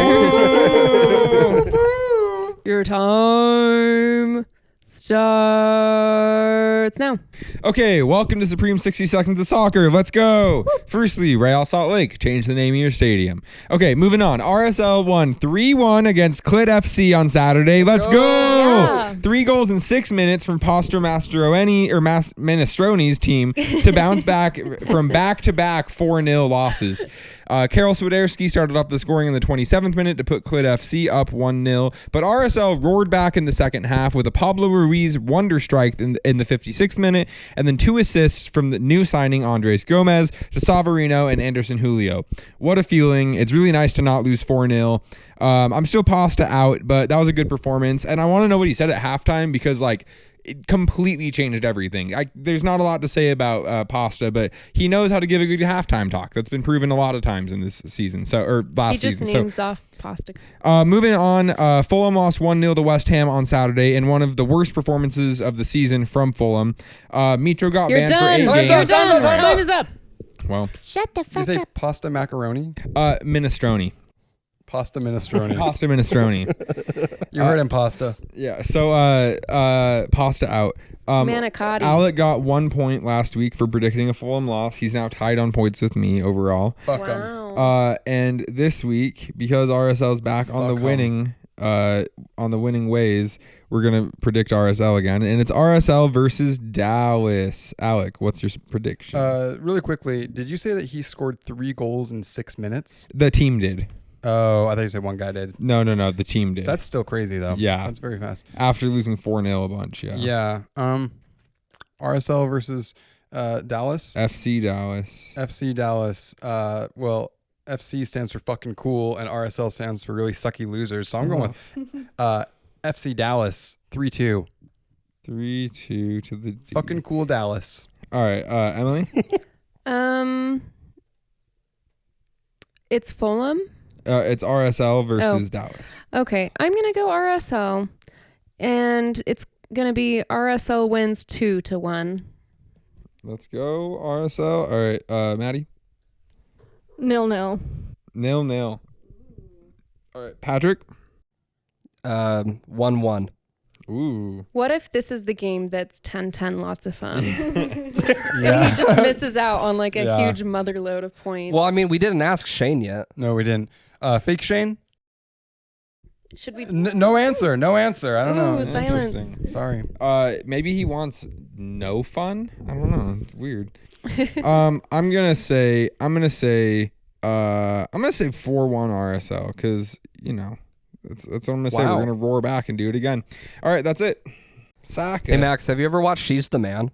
Your time starts now. Okay, welcome to Supreme 60 Seconds of Soccer. Let's go. Firstly, Real Salt Lake, change the name of your stadium. Okay, moving on. RSL won 3-1 against Clit FC on Saturday. Let's go. Yeah. 3 goals in 6 minutes from Minestrone's team to bounce back from back-to-back 4-0 losses. Karol Swiderski started up the scoring in the 27th minute to put Clit FC up 1-0, but RSL roared back in the second half with a Pablo Ruiz wonder strike in the 56th minute, and then 2 assists from the new signing Andres Gomez to Savarino and Anderson Julio. What a feeling. It's really nice to not lose 4-0. I'm still Pasta out, but that was a good performance, and I want to know what he said at halftime because, like, it completely changed everything. There's not a lot to say about Pasta, but he knows how to give a good halftime talk. That's been proven a lot of times in this season. Or last He just season. names off pasta. Moving on, Fulham lost 1-0 to West Ham on Saturday in one of the worst performances of the season from Fulham. Mitro got You're banned done. for 8 Time's games. up, You're done. time's Time is up. Well, Shut the Did you fuck say up. pasta macaroni? Minestrone. Pasta minestrone. Pasta minestrone. You heard him, pasta. Yeah. So pasta out. Manicotti. Alec got 1 point last week for predicting a Fulham loss. He's now tied on points with me overall. Fuck him. Wow. And this week, because RSL's back on the winning ways, we're gonna predict RSL again, and it's RSL versus Dallas. Alec, what's your prediction? Really quickly, did you say that he scored 3 goals in 6 minutes? The team did. Oh, I thought you said one guy did. No, the team did. That's still crazy though. Yeah. That's very fast. After losing 4-0 a bunch. Yeah. Yeah. RSL versus Dallas. FC Dallas. FC Dallas. Well, FC stands for fucking cool, and RSL stands for really sucky losers. So I'm going with FC Dallas 3-2. 3-2 to the D. Fucking cool Dallas. All right, Emily. It's Fulham. It's RSL versus Dallas. Okay, I'm gonna go RSL, and it's gonna be RSL wins 2-1. Let's go RSL. All right, Maddie. 0-0. 0-0. All right, Patrick. 1-1. Ooh. What if this is the game that's 10-10, lots of fun? And Yeah. he just misses out on like a Yeah. huge mother load of points. Well, I mean, we didn't ask Shane yet. No, we didn't. Fake Shane? should we? No answer. No answer. I don't know. Ooh, silence. Interesting. Sorry. Maybe he wants no fun. I don't know. It's weird. I'm gonna say 4-1 RSL because that's what I'm gonna say. Wow. We're gonna roar back and do it again. All right, that's it. Saka. Hey, Max, have you ever watched She's the Man?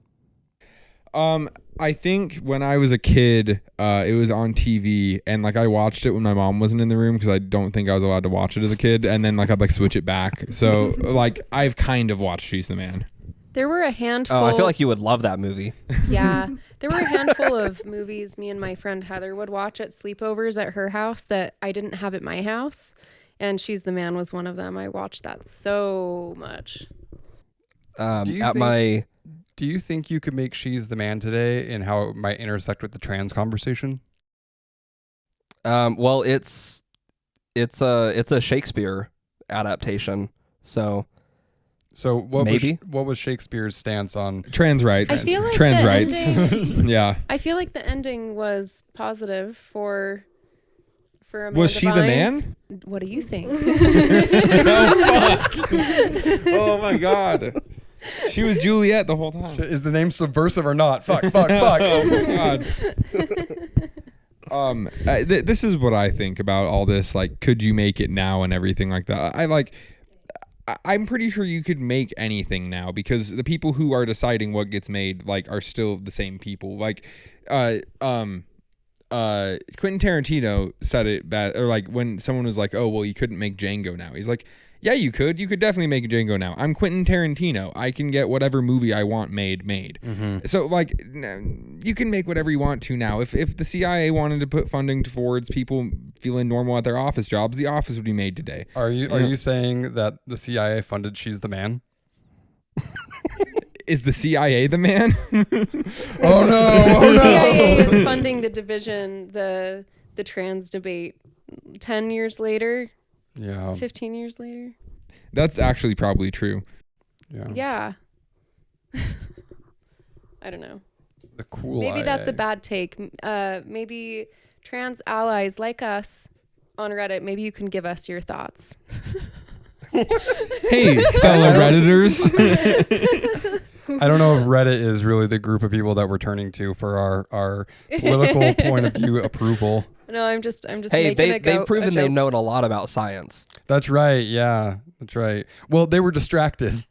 I think when I was a kid, it was on TV, and like I watched it when my mom wasn't in the room because I don't think I was allowed to watch it as a kid, and then like I'd like switch it back. So like I've kind of watched She's the Man. There were a handful. Oh, I feel like you would love that movie. Yeah. There were a handful of movies me and my friend Heather would watch at sleepovers at her house that I didn't have at my house. And She's the Man was one of them. I watched that so much. Do you think you could make She's the Man today and how it might intersect with the trans conversation? Well, it's a Shakespeare adaptation. So what maybe? what was Shakespeare's stance on Trans rights. I feel like Trans the rights. ending- Yeah. I feel like the ending was positive for Amanda Was she the Bynes. man? What do you think? Oh my God. She was Juliet the whole time. is the name subversive or not? Fuck. Oh my God. This is what I think about all this. Like, could you make it now and everything like that? I'm pretty sure you could make anything now because the people who are deciding what gets made like are still the same people. Like, Quentin Tarantino said it bad, or like when someone was like, "Oh, well, you couldn't make Django now." He's like, "Yeah, you could. You could definitely make Django now. I'm Quentin Tarantino. I can get whatever movie I want made." Mm-hmm. So like, you can make whatever you want to now. If the CIA wanted to put funding towards people feeling normal at their office jobs, The Office would be made today. Are you saying that the CIA funded She's the Man? Is the CIA the man? Oh no! The CIA is funding the division, the trans debate 10 years later, Yeah. 15 years later. That's actually probably true. Yeah. I don't know. The cool. Maybe that's a IA. bad take. Maybe trans allies like us on Reddit, maybe you can give us your thoughts. Hey, fellow Redditors. I don't know if Reddit is really the group of people that we're turning to for our political point of view approval. No, I'm just Hey, making they've proven they joke. know a lot about science. That's right. Yeah, that's right. Well, they were distracted.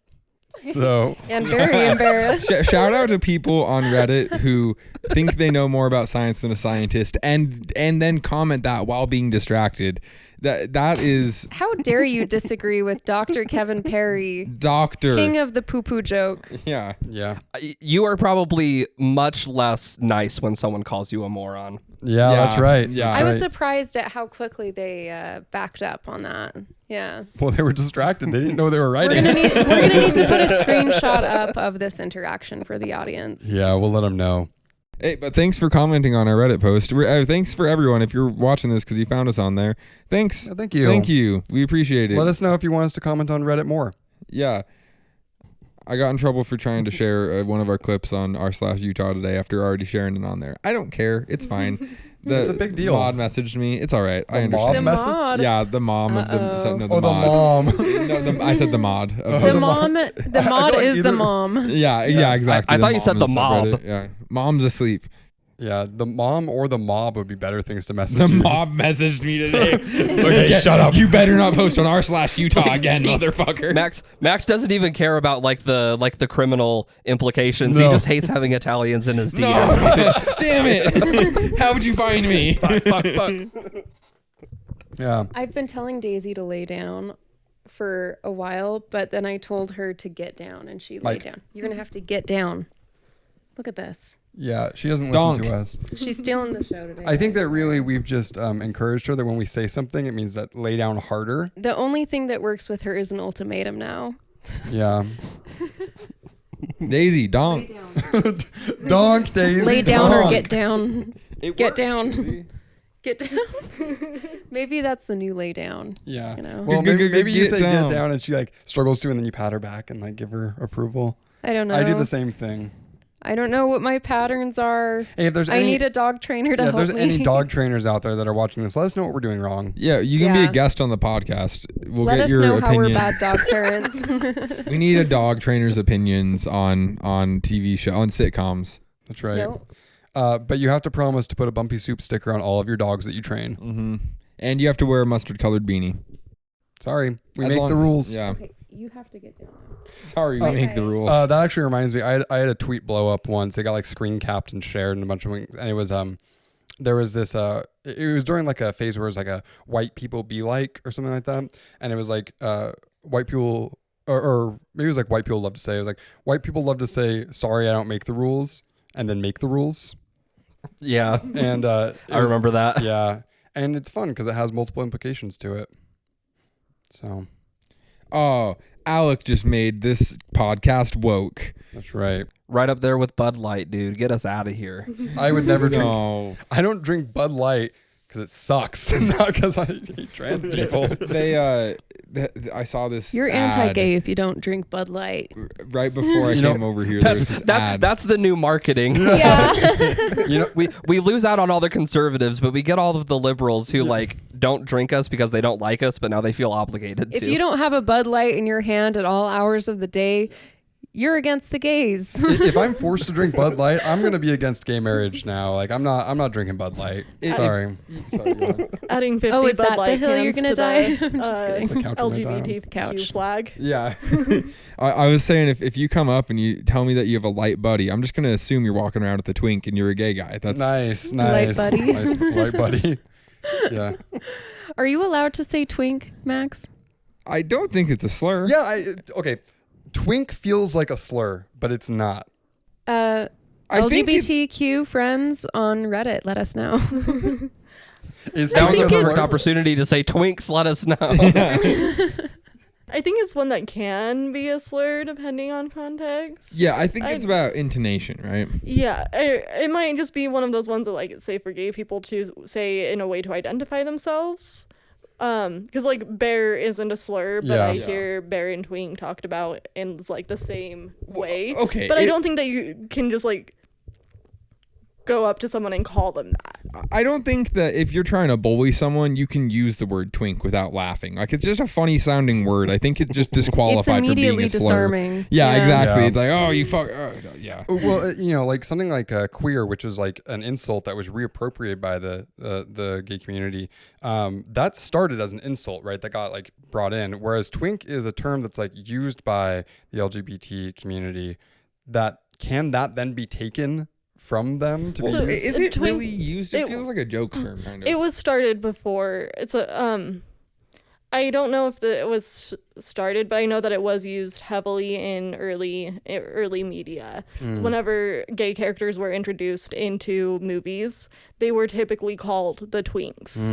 So And very embarrassed. Shout out to people on Reddit who think they know more about science than a scientist and then comment that while being distracted. That is How dare you disagree with Dr. Kevin Perry, Doctor. king of the poo-poo joke? Yeah. yeah. You are probably much less nice when someone calls you a moron. Yeah, Yeah, that's right. yeah. That's I was right. surprised at how quickly they backed up on that. Yeah. Well, they were distracted. They didn't know they were We're writing. gonna need to put a screenshot up of this interaction for the audience. Yeah, we'll let them know. Hey, but thanks for commenting on our Reddit post. Thanks for everyone if you're watching this because you found us on there. Thanks. Yeah, thank you. Thank you. We appreciate it. Let us know if you want us to comment on Reddit more. Yeah. I got in trouble for trying to share one of our clips on r/Utah today after already sharing it on there. I don't care. It's fine. It's a big deal. Mod messaged me. It's all right. I The understand. The message? mod. Yeah, the mom of the. So, no, the Oh, the mod. mom. No, I said the mod. Of The the mom. mom. The mod like is the either- mom. yeah, exactly. I thought you said mom the is mob. subreddit. Yeah, mom's asleep. Yeah, the mom or the mob would be better things to message The you. mob messaged me today. Okay, shut up. You better not post on r/Utah again, motherfucker. Max doesn't even care about the criminal implications. He No. just hates having Italians in his DM. No. Damn it. How would you find me? Fuck. Yeah. I've been telling Daisy to lay down for a while, but then I told her to get down, and she laid down. You're gonna have to get down. Look at this. Yeah, she doesn't Donk. listen to us. She's stealing the show today. I think that really we've just encouraged her that when we say something, it means that lay down harder. the only thing that works with her is an ultimatum now. Yeah. Daisy, donk. Donk, Daisy. Lay down or donk. get down. It Get works, down. see? Get down. Maybe that's the new lay down. Yeah. You know? Well, maybe you Get say down. get down and she like struggles to, and then you pat her back and like give her approval. I don't know. I do the same thing. I don't know what my patterns are. Hey, if there's I any, need a dog trainer to yeah, if help there's me. any dog trainers out there that are watching this, let us know what we're doing wrong. Yeah, you can be Yeah. a guest on the podcast. We'll Let get us your know opinion. how we're bad dog parents. We need a dog trainer's opinions on TV show on sitcoms. That's right. Nope. But you have to promise to put a Bumpy Soup sticker on all of your dogs that you train. Mm-hmm. And you have to wear a mustard colored beanie. Sorry, we As make long- the rules. Yeah. Okay, you have to get down. Sorry, we make the rules. That actually reminds me. I had a tweet blow up once. It got like screen capped and shared and a bunch of things. And it was there was this it was during like a phase where it was like a white people be like or something like that. And it was like white people or maybe it was like white people love to say, it was like white people love to say sorry I don't make the rules and then make the rules. Yeah, And I remember that. Yeah. And it's fun because it has multiple implications to it. So Oh, Alec just made this podcast woke. that's right. Right up there with Bud Light, dude. Get us out of here. I would never drink. No. I don't drink Bud Light because it sucks, not because I hate trans people. I saw this. You're ad anti-gay if you don't drink Bud Light. right before I You know, came over here. There was this ad. That's the new marketing. Yeah. You know, We lose out on all the conservatives, but we get all of the liberals who like don't drink us because they don't like us, but now they feel obligated If to. you don't have a Bud Light in your hand at all hours of the day, you're against the gays. if I'm forced to drink Bud Light, I'm gonna be against gay marriage now. Like I'm not drinking Bud Light. Sorry. Sorry, go ahead. Adding 50 Oh, is Bud that the Light hill you're cans gonna to die? the, I'm just kidding. The couch on my dial. LGBTQ Couch. flag. Yeah. I was saying if you come up and you tell me that you have a light buddy, I'm just gonna assume you're walking around with a twink and you're a gay guy. That's Nice, Light nice, buddy. nice light buddy. Yeah, Are you allowed to say twink, Max? I don't think it's a slur. yeah. Okay, twink feels like a slur, but it's not. I think it's- LGBTQ friends on Reddit, let us know. Is that was twink a a perfect slur? opportunity to say twinks. Let us know. I think it's one that can be a slur depending on context. Yeah, I think it's about intonation, right? Yeah, it might just be one of those ones that like say for gay people to say in a way to identify themselves. Because like bear isn't a slur, but Yeah. I hear bear and twink talked about in like the same way. okay, but I don't think that you can just like go up to someone and call them that. I don't think that if you're trying to bully someone, you can use the word twink without laughing. Like it's just a funny sounding word. I think it's just It's disqualified for being immediately a slur. disarming. Yeah, exactly. Yeah. It's like, oh, you fuck. Yeah. Well, you know, like something like queer, which is like an insult that was reappropriated by the gay community. That started as an insult, right? That got like brought in. Whereas twink is a term that's like used by the LGBT community. That then be taken from them to So be used? Is it twink- really used? It it- feels like a joke term, kind of. It was started before. It's a I don't know if it was started, but I know that it was used heavily in early media. Whenever gay characters were introduced into movies, they were typically called the twinks.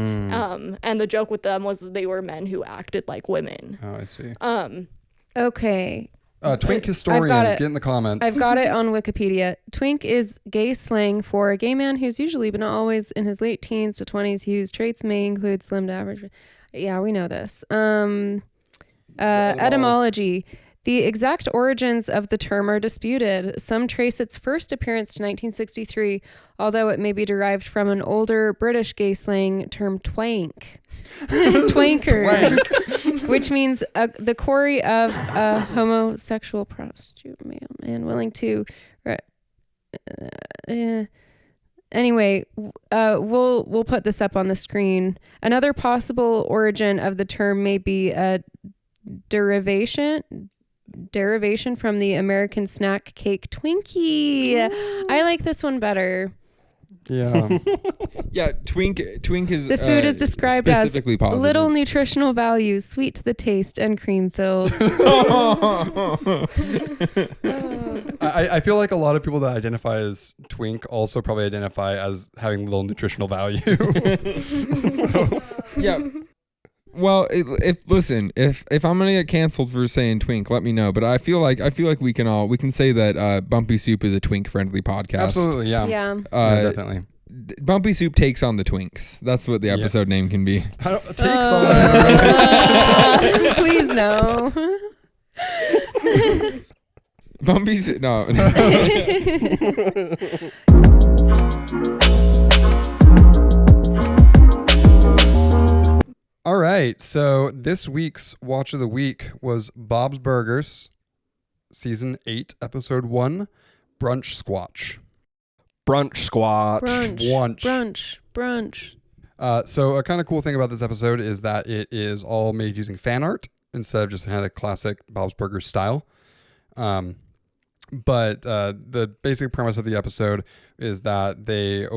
And the joke with them was they were men who acted like women. Oh, I see. Okay. Twink historians, get in the comments. I've got it on Wikipedia. Twink is gay slang for a gay man who's usually, but not always, in his late teens to 20s, whose traits may include slim to average. Yeah, we know this. Etymology. The exact origins of the term are disputed. Some trace its first appearance to 1963, although it may be derived from an older British gay slang term twank. Twanker. Which means the quarry of a homosexual prostitute male man willing to... Anyway, we'll put this up on the screen. Another possible origin of the term may be a derivation from the American snack cake Twinkie. I like this one better. Yeah. Yeah, Twink is The food is described as specifically positive. little nutritional values, sweet to the taste, and cream filled. I feel like a lot of people that identify as twink also probably identify as having little nutritional value. So. Yeah. Well, if I'm gonna get canceled for saying twink, let me know. But I feel like we can say that Bumpy Soup is a twink friendly podcast. Absolutely, yeah. Yeah. Yeah, definitely. Bumpy Soup takes on the twinks. That's what the episode name can be. Takes on. Please no. Bumpy Soup. No. All right, so this week's Watch of the Week was Bob's Burgers, Season 8, Episode 1, Brunchsquatch. Brunchsquatch. Brunch. So a kind of cool thing about this episode is that it is all made using fan art instead of just kind of the classic Bob's Burgers style. But the basic premise of the episode is that they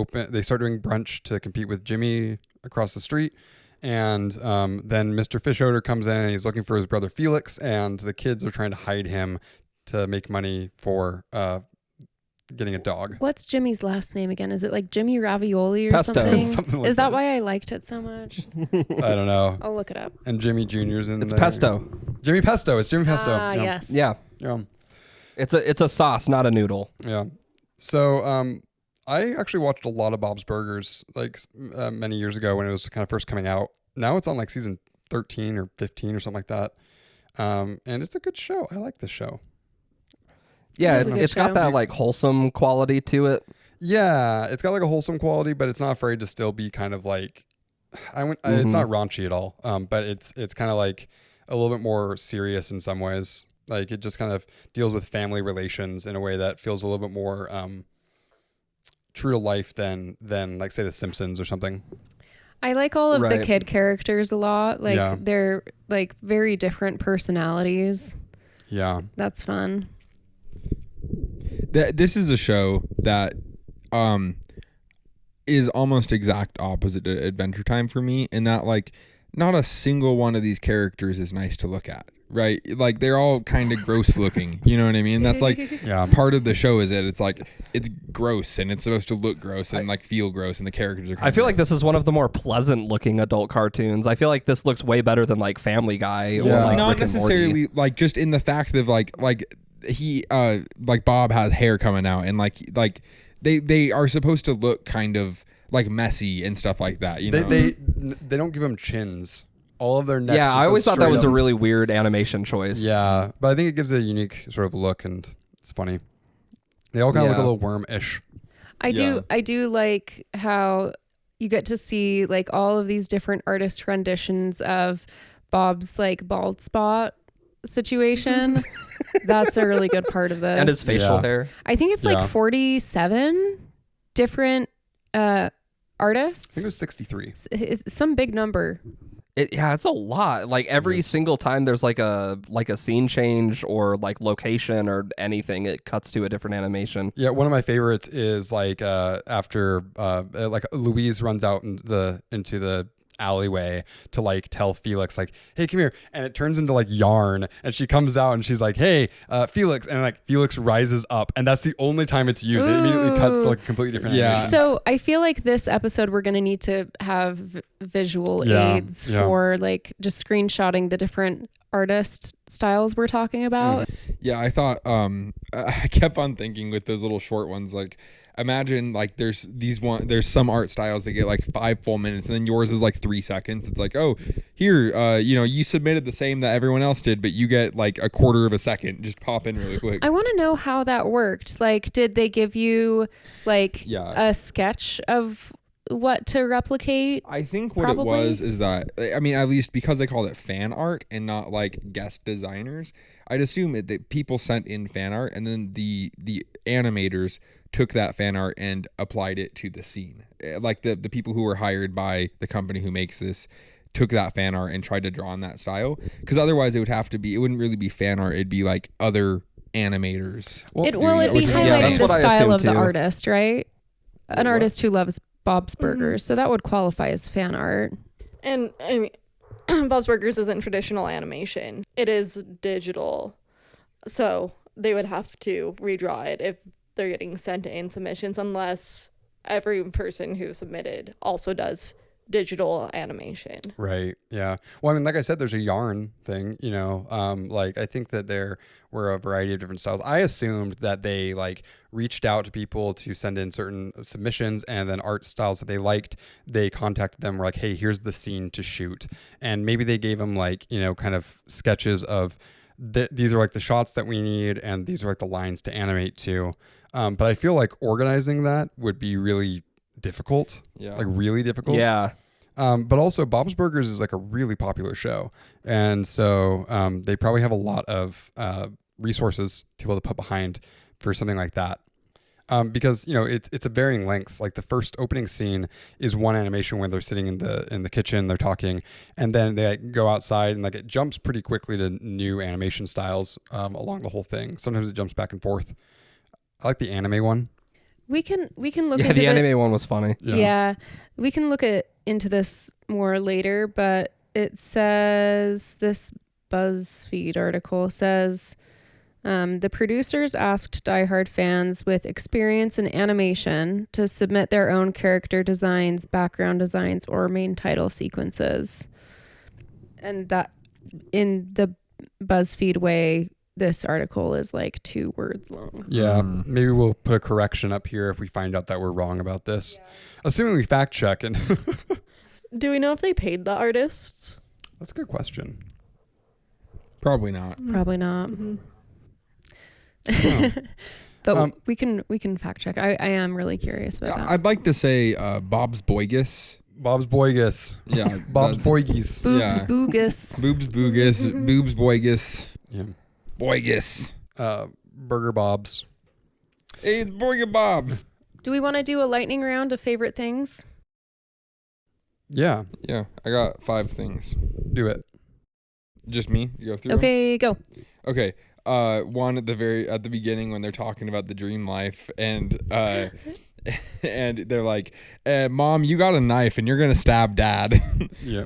start doing brunch to compete with Jimmy across the street. And then Mr. Fish Odor comes in and he's looking for his brother Felix, and the kids are trying to hide him to make money for getting a dog. What's Jimmy's last name again? Is it like Jimmy Ravioli or Pesto. something? Something like Is that why I liked it so much? I don't know. I'll look it up. And Jimmy Jr.'s in It's there. pesto. Jimmy Pesto. It's Jimmy Pesto. Ah, Yeah. yes. Yeah. Yeah. It's a sauce, not a noodle. Yeah. So I actually watched a lot of Bob's Burgers like many years ago when it was kind of first coming out. Now it's on like season 13 or 15 or something like that. And it's a good show. I like this show. Yeah, It's a good it's got show. that like wholesome quality to it. Yeah, it's got like a wholesome quality, but it's not afraid to still be kind of like it's not raunchy at all. But it's kind of like a little bit more serious in some ways. Like it just kind of deals with family relations in a way that feels a little bit more true to life than like say The Simpsons or something. I like all of the Right. kid characters a lot. Like Yeah. they're like very different personalities. Yeah. That's fun. This is a show that is almost exact opposite to Adventure Time for me, in that like not a single one of these characters is nice to look at, right? Like they're all kind of gross looking, you know what I mean? That's like Yeah. part of the show is that it's like it's gross and it's supposed to look gross and like feel gross, and the characters are kind I of feel like gross. this is one of the more pleasant looking adult cartoons. I feel like this looks way better than like Family Guy or Yeah. like not Rick and Morty. necessarily like just in the fact of like he like Bob has hair coming out, and like they are supposed to look kind of like messy and stuff like that, you know. They don't give them chins. All of their necks. Yeah, just I go always thought that straight was a up. really weird animation choice. Yeah, but I think it gives it a unique sort of look, and it's funny. They all kind of look a Yeah. little worm-ish. I do like how you get to see like all of these different artist renditions of Bob's like bald spot situation. That's a really good part of this. And his facial Yeah. hair. I think it's Yeah. like 47 different I artists. think it was 63. It's some big number. It's a lot. Like every single time there's like a scene change or like location or anything, it cuts to a different animation. Yeah, one of my favorites is like after like Louise runs out into the alleyway to like tell Felix like, hey, come here, and it turns into like yarn, and she comes out and she's like, hey, Felix, and like Felix rises up, and that's the only time it's used. It immediately cuts to like a completely different Yeah. animation. So I feel like this episode we're going to need to have visual Yeah, aids yeah. for like just screenshotting the different artist styles we're talking about. Yeah, I thought I kept on thinking with those little short ones, like imagine like there's some art styles that get like 5 full minutes and then yours is like 3 seconds. It's like, oh, here, you submitted the same that everyone else did, but you get like a quarter of a second. Just pop in really quick. I want to know how that worked. Like, did they give you like Yeah. a sketch of what to replicate? I think what Probably. it was is that, I mean, at least because they called it fan art and not like guest designers, I'd assume that people sent in fan art and then the animators took that fan art and applied it to the scene. Like the people who were hired by the company who makes this took that fan art and tried to draw in that style, because otherwise it wouldn't really be fan art. It'd be like other animators. It'd be which is- Yeah, highlighting that's the what I style assumed of the too. artist, right? An What? artist who loves Bob's Burgers, so that would qualify as fan art. And I mean, Bob's Burgers isn't traditional animation. It is digital. So they would have to redraw it if they're getting sent in submissions, unless every person who submitted also does digital animation. Right. Yeah. Well, I mean, like I said, there's a yarn thing, like I think that there were a variety of different styles. I assumed that they like reached out to people to send in certain submissions, and then art styles that they liked, they contacted them, were like, hey, here's the scene to shoot. And maybe they gave them like, kind of sketches of these are like the shots that we need, and these are like the lines to animate to. But I feel like organizing that would be really difficult. Yeah. Like really difficult. Yeah. But also Bob's Burgers is like a really popular show. And so they probably have a lot of resources to be able to put behind for something like that. Because, it's a varying lengths. Like the first opening scene is one animation when they're sitting in the kitchen, they're talking, and then they like, go outside, and like it jumps pretty quickly to new animation styles along the whole thing. Sometimes it jumps back and forth. I like the anime one. We can look Yeah, into the anime one was funny. Yeah, we can look into this more later, but it says, this BuzzFeed article says, the producers asked diehard fans with experience in animation to submit their own character designs, background designs, or main title sequences. And that, in the BuzzFeed way, this article is like 2 words long. Yeah, maybe we'll put a correction up here if we find out that we're wrong about this. Assuming we fact check. And Do we know if they paid the artists? that's a good question. Probably not. Probably not. Oh. But we can fact check. I am really curious about that. I'd like to say Bob's Boigus. Bob's Boigus. Yeah. Bob's that- Boigies. Boobs yeah. Boogus. Boobs Boogus. Boobs Boigus. Yeah. Boigus. Burger Bob's. Hey, it's Burger Bob. Do we want to do a lightning round of favorite things? Yeah, Yeah, I got 5 things. do it. Just me? You go through 'em? Okay, go. Okay. One at the beginning when they're talking about the dream life, and and they're like, "Mom, you got a knife and you're gonna stab Dad." Yeah.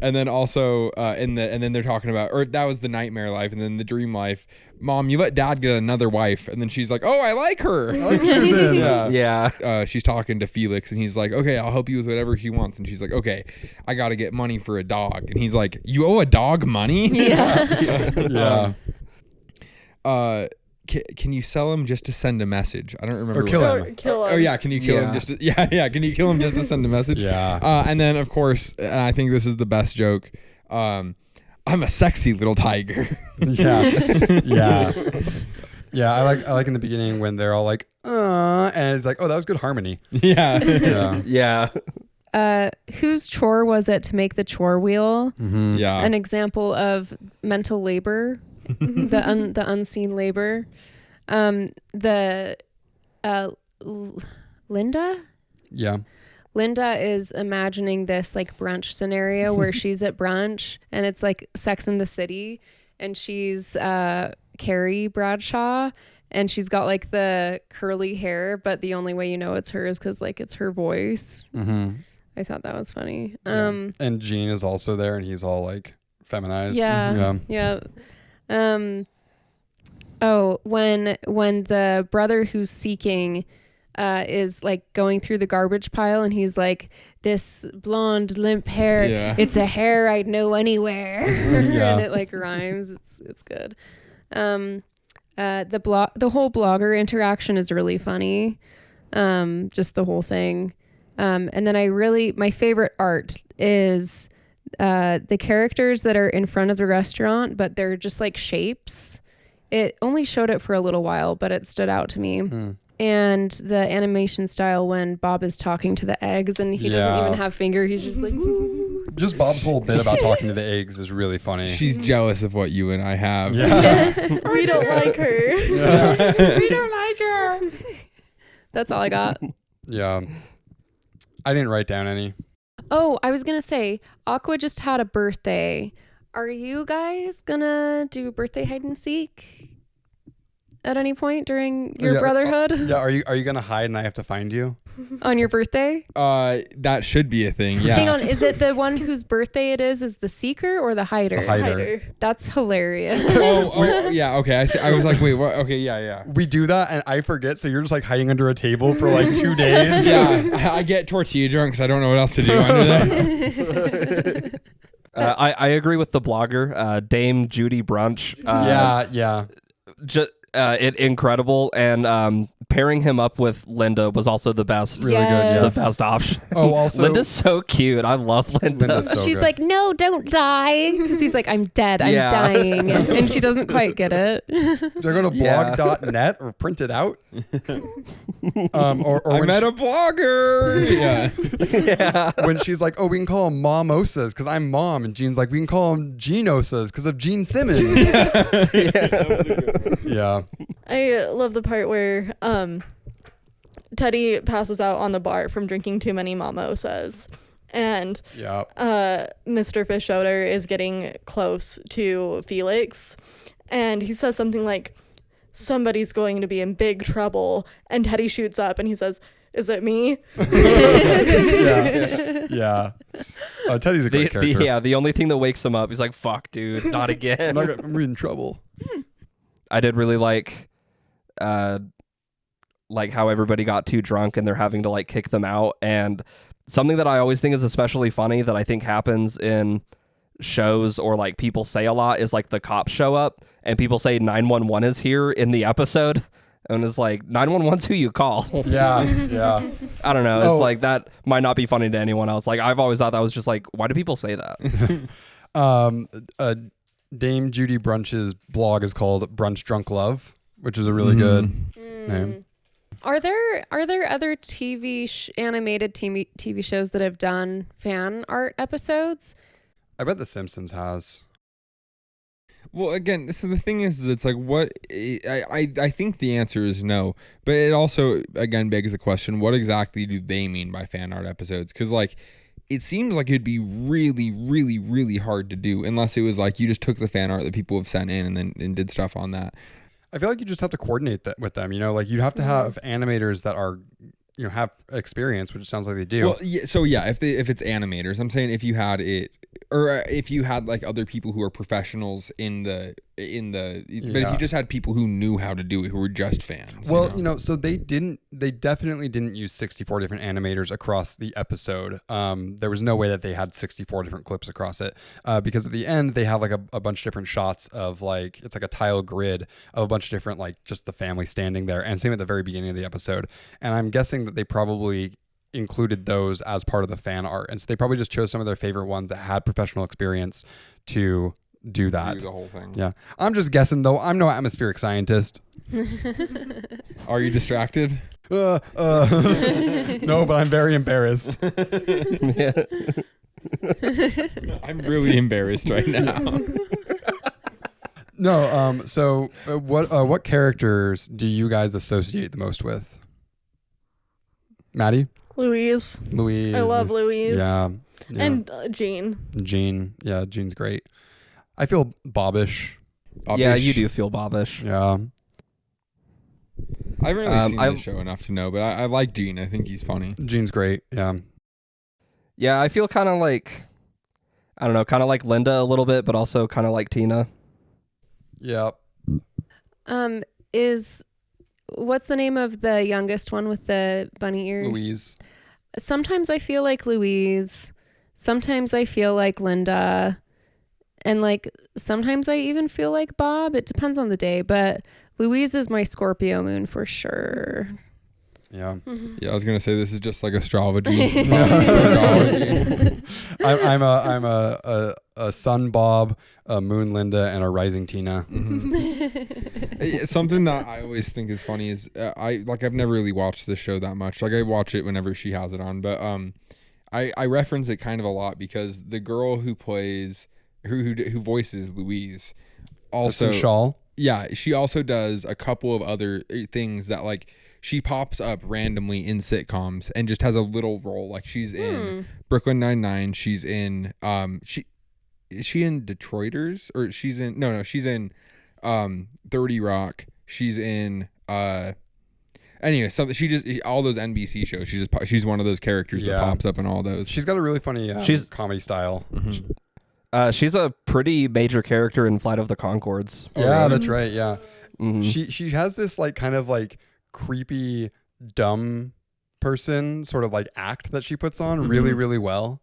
And then also and then they're talking about, or that was the nightmare life, and then the dream life. Mom, you let Dad get another wife, and then she's like, "Oh, I like her." I like Susan. Yeah. She's talking to Felix, and he's like, "Okay, I'll help you with whatever he wants." And she's like, "Okay, I got to get money for a dog." And he's like, "You owe a dog money?" Yeah. Can you sell him just to send a message? I don't remember. Or kill what- him. Kill him. Oh yeah, can you kill him Yeah. just to, yeah, can you kill him just to send a message? Yeah. And then of course, and I think this is the best joke. I'm a sexy little tiger. Yeah. Yeah. Yeah. I like in the beginning when they're all like, and it's like, oh, that was good harmony. yeah. Yeah. Yeah. Whose chore was it to make the chore wheel? Mm-hmm. Yeah. An example of mental labor, the unseen labor. Linda Yeah. Linda is imagining this like brunch scenario where she's at brunch and it's like Sex in the City, and she's Carrie Bradshaw, and she's got like the curly hair, but the only way you know it's her is because like it's her voice. Mm-hmm. I thought that was funny. And Gene is also there, and he's all like feminized. Yeah. Oh, when the brother who's seeking is like going through the garbage pile, and he's like, this blonde limp hair, Yeah. it's a hair I'd know anywhere. Yeah. And it like rhymes. It's good. The whole blogger interaction is really funny. Just the whole thing. And then my favorite art is the characters that are in front of the restaurant, but they're just like shapes. It only showed it for a little while, but it stood out to me. And the animation style when Bob is talking to the eggs and he doesn't even have finger. He's just like, Just Bob's whole bit about talking to the eggs is really funny. She's jealous of what you and I have. Yeah. We don't like her. we don't like her. That's all I got. Yeah. I didn't write down any. Oh, I was going to say, Aqua just had a birthday. Are you guys going to do birthday hide and seek at any point during your brotherhood? Yeah, are you gonna hide and I have to find you? On your birthday? That should be a thing. Yeah. Hang on, is it the one whose birthday it is the seeker or the hider? The hider. Hider. That's hilarious. Oh, yeah. Okay. I see. I was like, wait, what? Okay. Yeah. We do that and I forget, so you're just like hiding under a table for like 2 days. Yeah. I get tortilla drunk because I don't know what else to do under there. I agree with the blogger, Dame Judy Brunch. Yeah. Incredible, and pairing him up with Linda was also the best. Really Yes. good, The yes. best option. Oh, also Linda's so cute. I love Linda. Linda's so She's good. like, no, don't die. Because he's like, I'm dead. I'm Yeah. dying. And she doesn't quite get it. Do I go to Yeah. blog.net or print it out? Or I when, met a blogger. Yeah. when she's like, oh, we can call them Momosas because I'm mom. And Gene's like, we can call them Genosas because of Gene Simmons. Yeah. I love the part where Teddy passes out on the bar from drinking too many mimosas. And Yeah. Mr. Fischoeder is getting close to Felix. And he says something like, somebody's going to be in big trouble. And Teddy shoots up and he says, is it me? Yeah. Teddy's a great character. The only thing that wakes him up, he's like, fuck, dude, not again. I'm in trouble. I did really like how everybody got too drunk and they're having to like kick them out. And something that I always think is especially funny that I think happens in shows or like people say a lot is like the cops show up and people say 911 is here in the episode. And it's like 911's who you call. Yeah. I don't know. It's Oh. like that might not be funny to anyone else. Like I've always thought that was just like, why do people say that? Dame Judy Brunch's blog is called Brunch Drunk Love, which is a really good name. Are there other animated TV shows that have done fan art episodes? I bet The Simpsons has. Well, again, this is the thing is it's like what I think the answer is no, but it also again begs the question: what exactly do they mean by fan art episodes? Because like it seems like it'd be really, really, really hard to do unless it was like you just took the fan art that people have sent in and did stuff on that. I feel like you just have to coordinate that with them. You know, like you'd have to have animators that are, you know, have experience, which it sounds like they do. Well, yeah, so yeah, if it's animators, I'm saying if you had it, or if you had like other people who are professionals but if you just had people who knew how to do it, who were just fans. Well, you know, so they definitely didn't use 64 different animators across the episode. There was no way that they had 64 different clips across it, because at the end they have like a bunch of different shots of like, it's like a tile grid of a bunch of different, like just the family standing there, and same at the very beginning of the episode. And I'm guessing that they probably included those as part of the fan art. And so they probably just chose some of their favorite ones that had professional experience to do that. do the whole thing. Yeah. I'm just guessing though. I'm no atmospheric scientist. Are you distracted? No, but I'm very embarrassed. I'm really embarrassed right now. No. So what characters do you guys associate the most with? Maddie? Louise. Louise. I love Louise. Yeah. And Jean. Jean. Yeah, Jean's great. I feel Bobbish. Yeah, you do feel Bobbish. Yeah. I haven't really seen I- the show enough to know, but I like Gene. I think he's funny. Jean's great. Yeah. Yeah, I feel kind of like, I don't know, kind of like Linda a little bit, but also kind of like Tina. Yeah. what's the name of the youngest one with the bunny ears? Louise. Sometimes I feel like Louise. Sometimes I feel like Linda. And like sometimes I even feel like Bob. It depends on the day, but Louise is my Scorpio moon for sure. Yeah. Yeah, I was gonna say this is just like astrology. I'm a sun Bob, a moon Linda, and a rising Tina. Something that I always think is funny is I've never really watched this show that much. Like I watch it whenever she has it on, but I reference it kind of a lot because the girl who plays who voices Louise also Kristen Shaw. Yeah, she also does a couple of other things that like she pops up randomly in sitcoms and just has a little role. Like she's in Brooklyn Nine-Nine. She's in is she in Detroiters or she's in 30 Rock. She's in anyway, something all those NBC shows. She's one of those characters that pops up in all those. She's got a really funny comedy style. She's a pretty major character in Flight of the Conchords. Yeah, that's right. Yeah. She has this like kind of like creepy dumb person sort of like act that she puts on really, really well.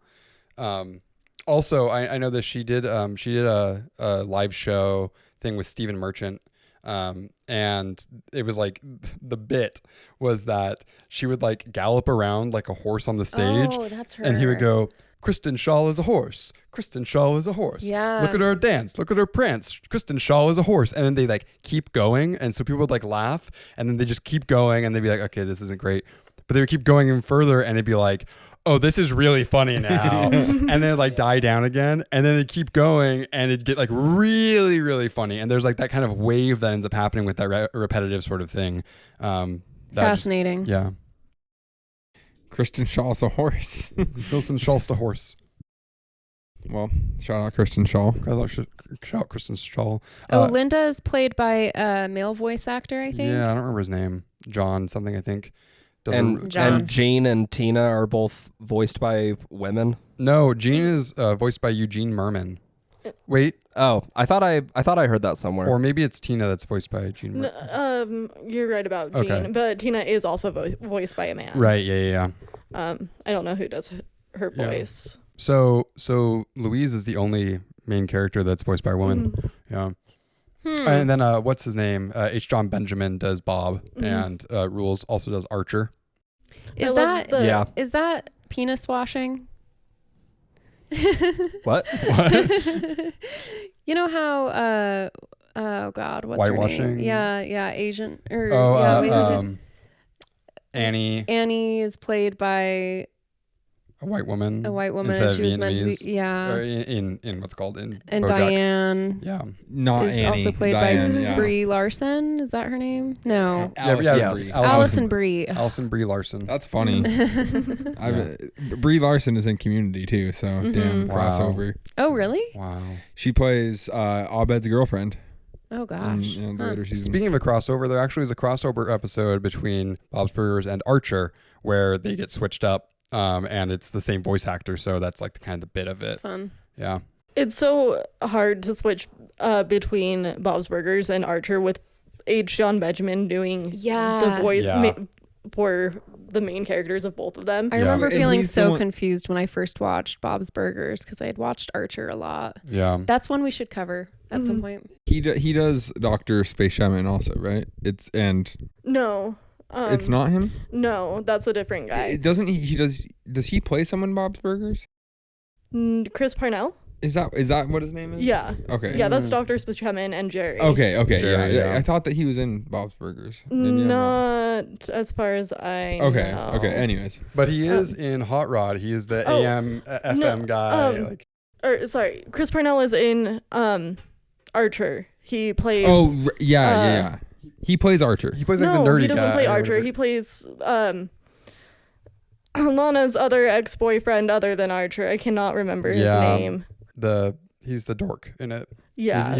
Also, I know that she did a live show thing with Stephen Merchant. And it was like the bit was that she would like gallop around like a horse on the stage. Oh, that's her. And he would go, Kristen Shaw is a horse. Kristen Shaw is a horse. Yeah. Look at her dance. Look at her prance. Kristen Shaw is a horse. And then they like keep going. And so people would like laugh and then they just keep going and they'd be like, okay, this isn't great. But they would keep going in further and it'd be like, oh, this is really funny now. And then it'd like die down again. And then it'd keep going and it'd get like really, really funny. And there's like that kind of wave that ends up happening with that repetitive sort of thing. Fascinating. Yeah. Kristen Shaw's a horse. Kristen Shaw's a horse. Well, shout out Kristen Shaw. Shout out Kristen Shaw. Linda is played by a male voice actor, I think. Yeah, I don't remember his name. John something, I think. And Jean and Tina are both voiced by women. No, Jean is voiced by Eugene Merman. Wait. Oh, I thought I heard that somewhere. Or maybe it's Tina that's voiced by Eugene Merman. You're right about Jean, but Tina is also voiced by a man. Right, yeah. I don't know who does her voice. So Louise is the only main character that's voiced by a woman. Yeah. And then what's his name? H. John Benjamin does Bob, and Rules also does Archer. Is that penis washing? What? You know how oh god, what's whitewashing? her name? Yeah, Asian or Annie. Annie is played by a white woman. Instead she was meant to be, Or in what's called in and BoJack. Diane. Yeah. Not is Annie. Also played by Brie Larson. Is that her name? No. Allison Brie. Allison Brie Larson. That's funny. Brie Larson is in Community too, so damn crossover. Oh really? Wow. She plays Abed's girlfriend. Oh gosh. The later seasons. Speaking of a crossover, there actually is a crossover episode between Bob's Burgers and Archer where they get switched up. And it's the same voice actor, so that's like the kind of the bit of it. Fun. Yeah. It's so hard to switch between Bob's Burgers and Archer with H. John Benjamin doing the voice for the main characters of both of them. I remember feeling so confused when I first watched Bob's Burgers because I had watched Archer a lot. Yeah. That's one we should cover at some point. He does Dr. Space Shaman also, right? No. It's not him? No, that's a different guy. Doesn't does he play someone in Bob's Burgers? Chris Parnell? Is that what his name is? Yeah. Okay. Yeah, that's Dr. Spaceman and Jerry. Okay, Jerry, yeah. I thought that he was in Bob's Burgers. Not as far as I know. Okay, anyways. But he is in Hot Rod. He is the AM FM guy. Chris Parnell is in Archer. He plays yeah. He plays Archer. He plays like the nerdy guy. He doesn't play Archer. He plays Lana's other ex-boyfriend other than Archer. I cannot remember his name. He's the dork in it. Yeah.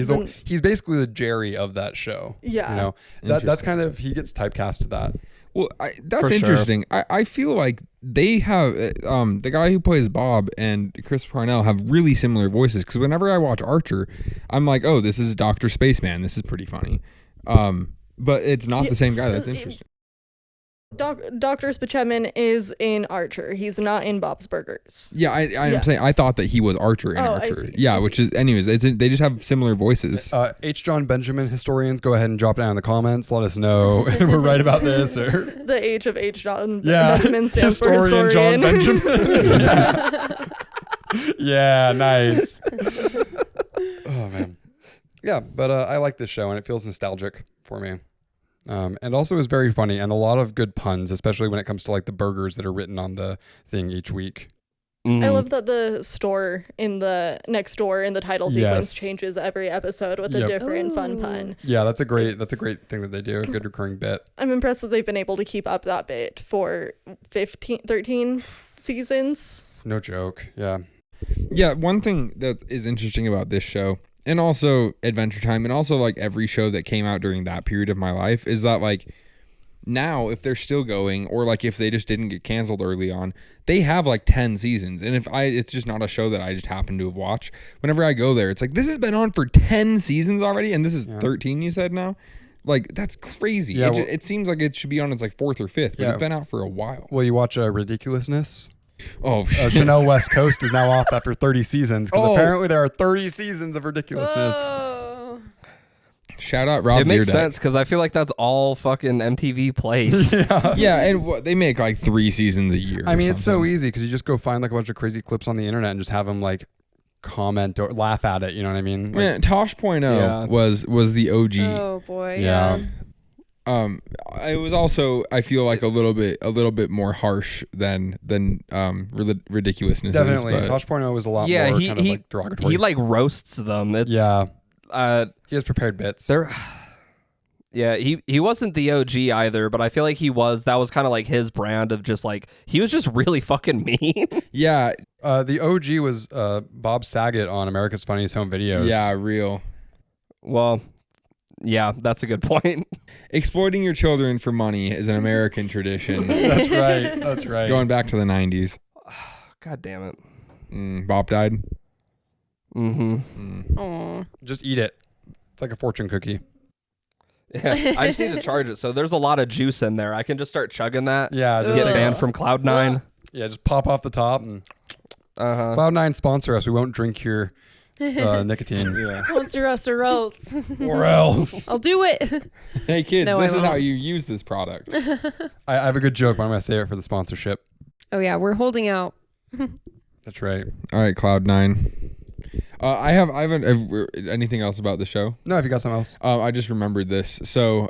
He's basically the Jerry of that show. Yeah. You know, that's kind of, he gets typecast to that. Well, that's interesting. Sure. I feel like they have the guy who plays Bob and Chris Parnell have really similar voices because whenever I watch Archer, I'm like, oh, this is Dr. Spaceman. This is pretty funny. But it's not the same guy. That's interesting. Dr. Spachetman is in Archer. He's not in Bob's Burgers. Yeah, I'm saying I thought that he was Archer in I Archer. see. Yeah, I which see. is, anyways, they just have similar voices. H. John Benjamin historians, go ahead and drop down in the comments. Let us know if we're right about this. Or The H of H. John yeah, Benjamin stands for historian historian. John Benjamin. Yeah, nice. Oh man, yeah, but I like this show and it feels nostalgic for me. And also is very funny and a lot of good puns, especially when it comes to like the burgers that are written on the thing each week. I love that the store in the next door in the title sequence Yes. changes every episode with a Yep. different fun pun. Yeah, that's a great thing that they do. A good recurring bit. I'm impressed that they've been able to keep up that bit for 13 seasons. No joke. Yeah. Yeah, one thing that is interesting about this show, and also Adventure Time, and also like every show that came out during that period of my life, is that like now if they're still going, or like if they just didn't get canceled early on, they have like 10 seasons. And it's just not a show that I just happen to have watched. Whenever I go there, it's like, this has been on for 10 seasons already, and this is 13, you said now? Like, that's crazy. Yeah, It seems like it should be on its like 4th or 5th, but Yeah. it's been out for a while. Well, you watch Ridiculousness? Oh, Chanel West Coast is now off after 30 seasons because Oh. apparently there are 30 seasons of ridiculousness. Whoa. shout out Rob It makes Dyrdek. sense because I feel like that's all fucking MTV plays. Yeah, and they make like 3 seasons a year. I mean, or it's so something. easy because you just go find like a bunch of crazy clips on the internet and just have them like comment or laugh at it. You know what I mean? Like, Man, Tosh.0 Yeah. was the OG. Oh boy. Yeah. Yeah. I was also, I feel like a little bit more harsh than ridiculousness. definitely. Is, but Tosh.0 was a lot Yeah, more he kind of he like derogatory. he like roasts them. It's yeah. uh He has prepared bits. they're yeah, he wasn't the OG either, but I feel like that was kind of like his brand of just like he was just really fucking mean. yeah, The OG was Bob Saget on America's Funniest Home Videos. yeah, real. Well, yeah, that's a good point. Exploiting your children for money is an American tradition. That's right. That's right. Going back to the 90s. God damn it. Bob died. Mm-hmm. Aw. Just eat it. It's like a fortune cookie. Yeah, I just need to charge it. So there's a lot of juice in there. I can just start chugging that. Yeah. Just Get take banned a- from Cloud9. Yeah. Just pop off the top and Uh-huh. Cloud9 sponsor us. We won't drink your nicotine. Yeah. Sponsor us or else. Or else. I'll do it. Hey kids, No, this I is how won't. you use this product. I have a good joke, but I'm going to save it for the sponsorship. Oh yeah, we're holding out. That's right. All right, Cloud9. I haven't anything else about the show. No, if you got something else. I just remembered this. So,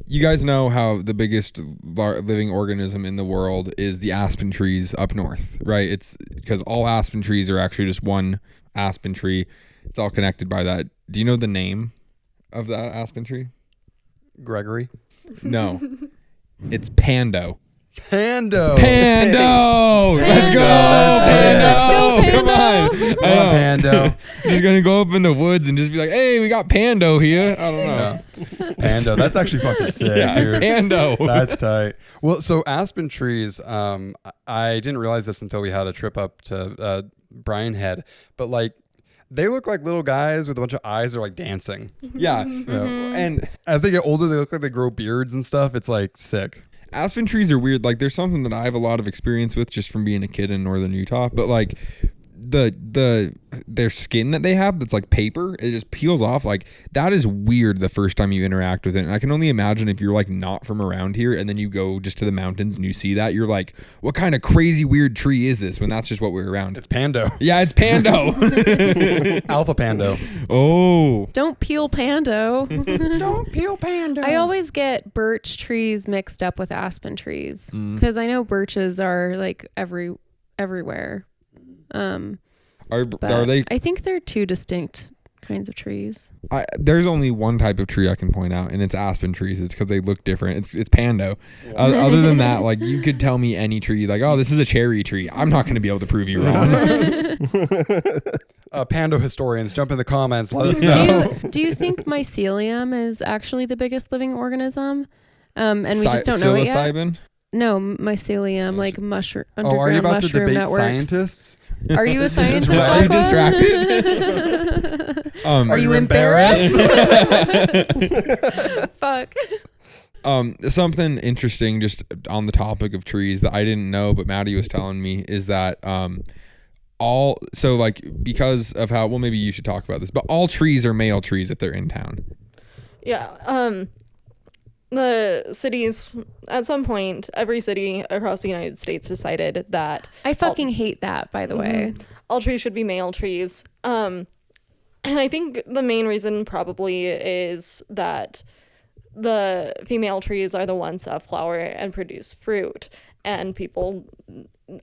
you guys know how the biggest living organism in the world is the aspen trees up north, right? It's because all aspen trees are actually just one aspen tree. It's all connected by that. Do you know the name of that aspen tree? Gregory. No. It's Pando. Pando. Pando! Let's go, Pando! Pando! Come on. Come on, Pando. Just gonna go up in the woods and just be like, hey, we got Pando here. I don't know. Yeah. Pando. That's actually fucking sick, dude. Pando. That's tight. Well, so aspen trees, I didn't realize this until we had a trip up to Bryan Head, but like they look like little guys with a bunch of eyes that are like dancing. Yeah. Yeah. And As they get older, they look like they grow beards and stuff. It's like sick. aspen trees are weird. Like there's something that I have a lot of experience with just from being a kid in northern Utah. But like their skin that they have that's like paper, it just peels off. Like that is weird the first time you interact with it. And I can only imagine if you're like not from around here and then you go just to the mountains and you see that, you're like, what kind of crazy weird tree is this when that's just what we're around? It's Pando. Yeah, it's Pando. Alpha Pando. Oh. Don't peel Pando. Don't peel Pando. I always get birch trees mixed up with aspen trees Mm. because I know birches are like everywhere. Are But they? I think they're two distinct kinds of trees. There's only one type of tree I can point out, and it's aspen trees. It's because they look different. It's Pando. Other than that, like you could tell me any tree, like, oh, this is a cherry tree. I'm not going to be able to prove you wrong. Pando historians, jump in the comments. Let us know. Do you think mycelium is actually the biggest living organism? And we just don't know it yet. Psilocybin? No, mycelium, like mushroom, Oh, are you underground about to mushroom debate networks. scientists? Are you a scientist? Are you Aqua? distracted? Are you embarrassed? Fuck. Something interesting just on the topic of trees that I didn't know, but Maddie was telling me is that because of how, well, maybe you should talk about this, but all trees are male trees if they're in town. Yeah. The cities, at some point, every city across the United States decided that I fucking hate that, by the way. all trees should be male trees. And I think the main reason probably is that the female trees are the ones that flower and produce fruit. And people,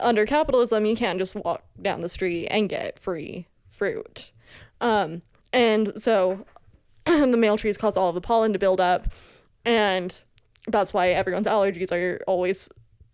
under capitalism, you can't just walk down the street and get free fruit. And so the male trees cause all of the pollen to build up. And that's why everyone's allergies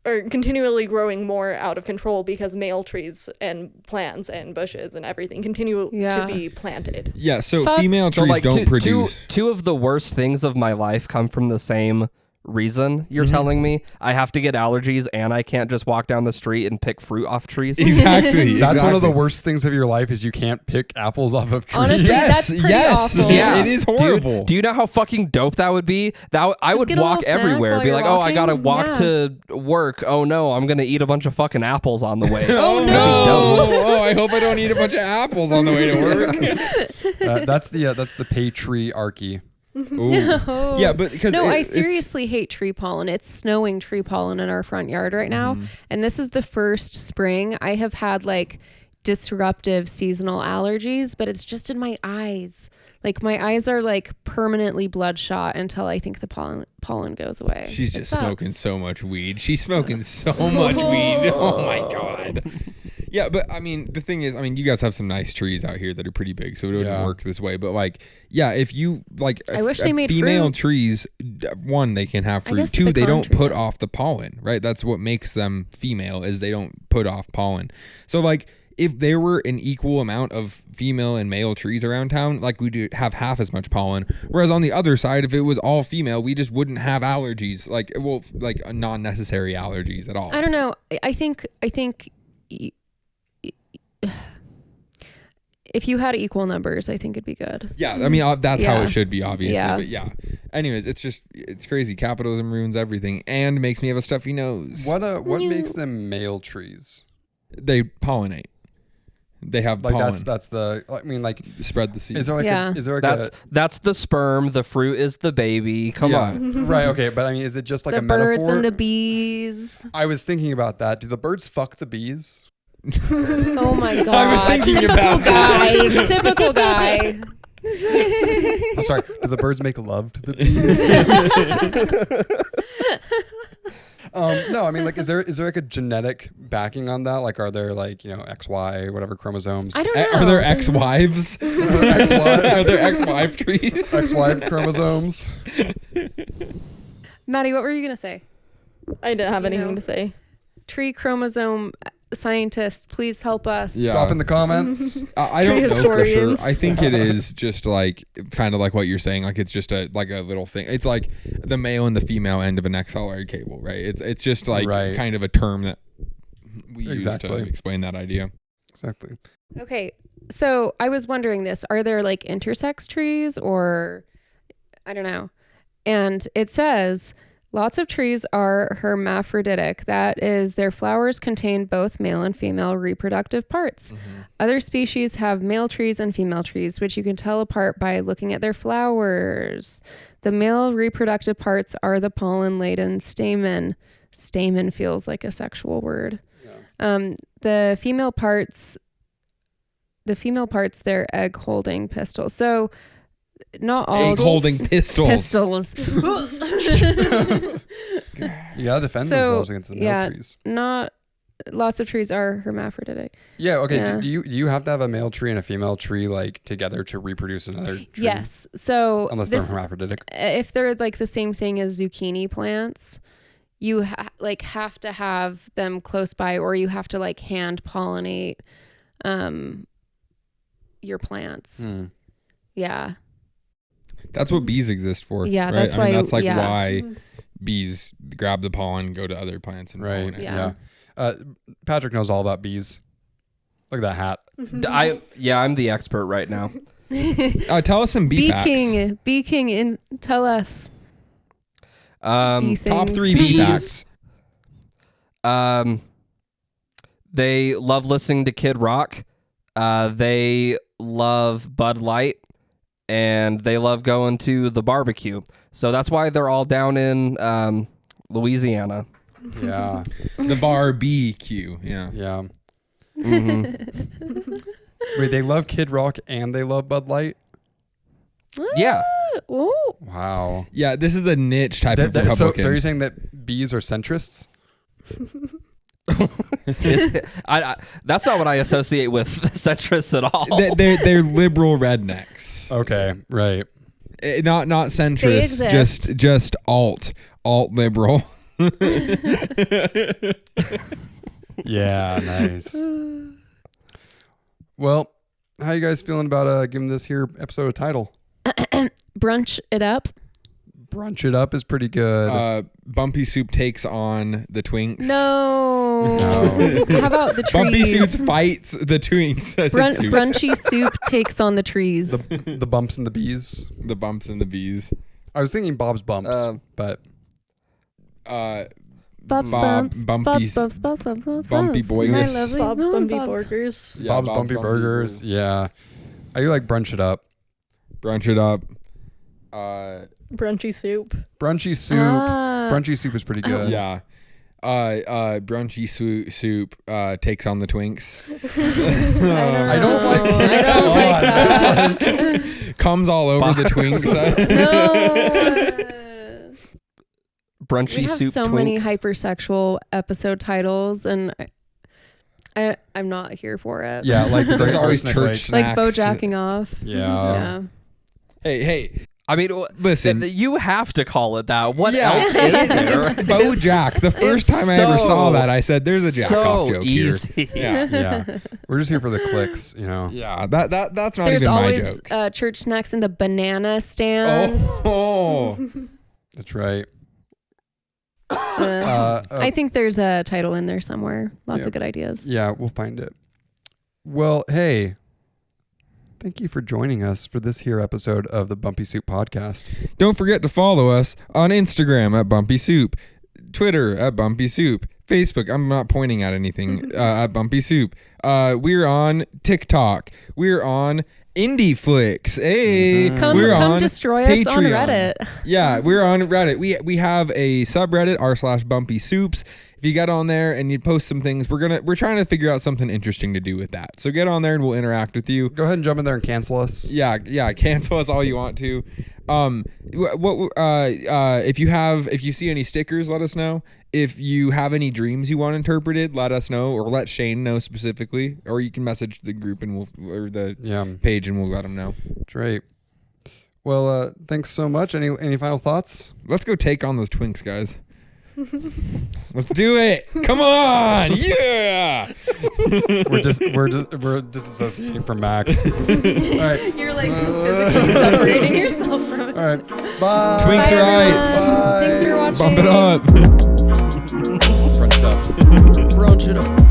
are continually growing more out of control, because male trees and plants and bushes and everything continue to be planted. Yeah, so female trees don't produce. Two of the worst things of my life come from the same reason you're telling me. I have to get allergies and I can't just walk down the street and pick fruit off trees. Exactly. That's one of the worst things of your life is you can't pick apples off of trees. Honestly, that's pretty awful. Yeah, it is horrible. Dude, do you know how fucking dope that would be? I would get a walk little snack everywhere, while be you're like, oh, I gotta walking. walk Yeah. to work. Oh no, I'm gonna eat a bunch of fucking apples on the way. Oh That'd no! be dope. Oh, I hope I don't eat a bunch of apples on the way to work. That's the patriarchy. Ooh. Yeah, but because I seriously hate tree pollen. It's snowing tree pollen in our front yard right now. And this is the first spring I have had like disruptive seasonal allergies, but it's just in my eyes. Like my eyes are like permanently bloodshot until I think the pollen goes away. She's It just sucks. smoking so much weed. She's smoking so much weed. Oh my god. Yeah, but I mean, the thing is, you guys have some nice trees out here that are pretty big, so it wouldn't work this way. But like, yeah, if you like, I wish they made female fruit. trees. One, they can have fruit. guess Two, the they don't pecan put trees. off the pollen. Right, that's what makes them female. Is they don't put off pollen. So like, if there were an equal amount of female and male trees around town, like we do have half as much pollen. Whereas on the other side, if it was all female, we just wouldn't have allergies, like non-necessary allergies at all. I don't know. I think if you had equal numbers, I think it'd be good. Yeah, that's how Yeah. it should be, obviously. Yeah. But yeah. Anyways, it's crazy. Capitalism ruins everything and makes me have a stuffy nose. What makes them male trees? They pollinate. They have Like pollen. that's the Spread the seed. is there like Yeah. is there like That's the sperm. The fruit is the baby. Come Yeah. on. right, okay, but is it just like The a birds metaphor? and the bees. I was thinking about that. Do the birds fuck the bees? Oh my god. I was thinking Typical about guy. Typical guy. I'm sorry. Do the birds make love to the bees? No, is there like a genetic backing on that? Like, are there like XY whatever chromosomes? I don't know. Are there ex-wives? XY Are there ex-wife trees? XY chromosomes? Maddie, what were you gonna say? I didn't have You anything know. to say. Tree chromosome scientists, please help us. Yeah. Drop in the comments. I don't know for sure. Historians. I think it is just like kind of like what you're saying. Like it's just a little thing. It's like the male and the female end of an XLR cable, right? It's just like Right. kind of a term that we use Exactly. to explain that idea. Exactly. Okay, so I was wondering this. Are there like intersex trees or I don't know. And it says lots of trees are hermaphroditic. That is, their flowers contain both male and female reproductive parts. Other species have male trees and female trees, which you can tell apart by looking at their flowers. The male reproductive parts are the pollen-laden stamen. Stamen feels like a sexual word. The female parts, their egg-holding pistils. So not all Egg-holding pistols. pistils. You gotta defend So, themselves against the male yeah. trees. Not lots of trees are hermaphroditic. Yeah. Okay. Yeah. Do you have to have a male tree and a female tree like together to reproduce another tree? Yes. So Unless they're hermaphroditic. if they're like the same thing as zucchini plants, you have to have them close by, or you have to like hand pollinate your plants. Yeah. That's what bees exist for. Yeah, right? that's why- that's like yeah. why bees grab the pollen, go to other plants and Right. pollinate. Yeah. Yeah. Patrick knows all about bees. Look at that hat. I'm the expert right now. Tell us some bee facts. Bee King, tell us. Bee Top things. 3 bee facts. They love listening to Kid Rock. They love Bud Light, and they love going to the barbecue. So that's why they're all down in Louisiana. Yeah. The barbecue. Yeah. Yeah. Mm-hmm. Wait, they love Kid Rock and they love Bud Light? Yeah. Ooh. Wow. Yeah, this is a niche type of Republican. So you're saying that bees are centrists? That's not what I associate with centrists at all. They're liberal rednecks. Okay, right. Not centrist, exist. just alt liberal. Yeah, nice. Well, how you guys feeling about giving this here episode a title? Brunch it up. Brunch it up is pretty good. Bumpy Soup takes on the Twinks. No. How about the trees? Bumpy Soup fights the Twinks. I said soups. Brunchy Soup takes on the trees. The bumps and the bees. The bumps and the bees. I was thinking Bob's Bumps, but Bob's Bumpy Bumps. Bumpy Boy. My lovely Bob's Bob's. Bumpy Burgers. Yeah, Bob's Bumpy Burgers. Yeah. I do like Brunch it up. Brunch it up. Brunchy Soup. Brunchy Soup. Brunchy Soup is pretty good. Yeah. Brunchy soup takes on the Twinks. I don't like that. Comes all over the Twinks. No. Brunchy We have Soup so Twink. many hypersexual episode titles, and I'm not here for it. Yeah, like There's always church like snacks. Bojacking off. Yeah. Hey, I mean, listen. you have to call it that. What Yeah. else is there? Bojack. The first It's time I ever saw so- that, I said, "There's a jack off joke easy. here." Yeah, Yeah. We're just here for the clicks, you know. yeah. That's not There's even my always joke. church snacks in the banana stand. Oh. That's right. I think there's a title in there somewhere. Lots Yeah. of good ideas. Yeah, we'll find it. Well, hey, thank you for joining us for this here episode of the Bumpy Soup Podcast. Don't forget to follow us on Instagram at Bumpy Soup, Twitter at Bumpy Soup, Facebook. I'm not pointing at anything at Bumpy Soup. We're on TikTok. We're on Indie Flicks. Hey, Come we're on destroy us on Patreon. Reddit. Yeah, we're on Reddit. We have a subreddit r/Bumpy Soups. If you get on there and you post some things, we're trying to figure out something interesting to do with that. So get on there and we'll interact with you. Go ahead and jump in there and cancel us. Yeah, cancel us all you want to. If you see any stickers, let us know. If you have any dreams you want interpreted, let us know, or let Shane know specifically, or you can message the group and or the page and we'll let him know. Great. Well, thanks so much. Any final thoughts? Let's go take on those Twinks, guys. Let's do it. Come on. Yeah. We're disassociating from Max. All right. You're like physically separating yourself from it. All right. Bye. Twinks Bye, rights. everyone. Thanks for watching. Bump it up. Crunch it up. Brunch it up.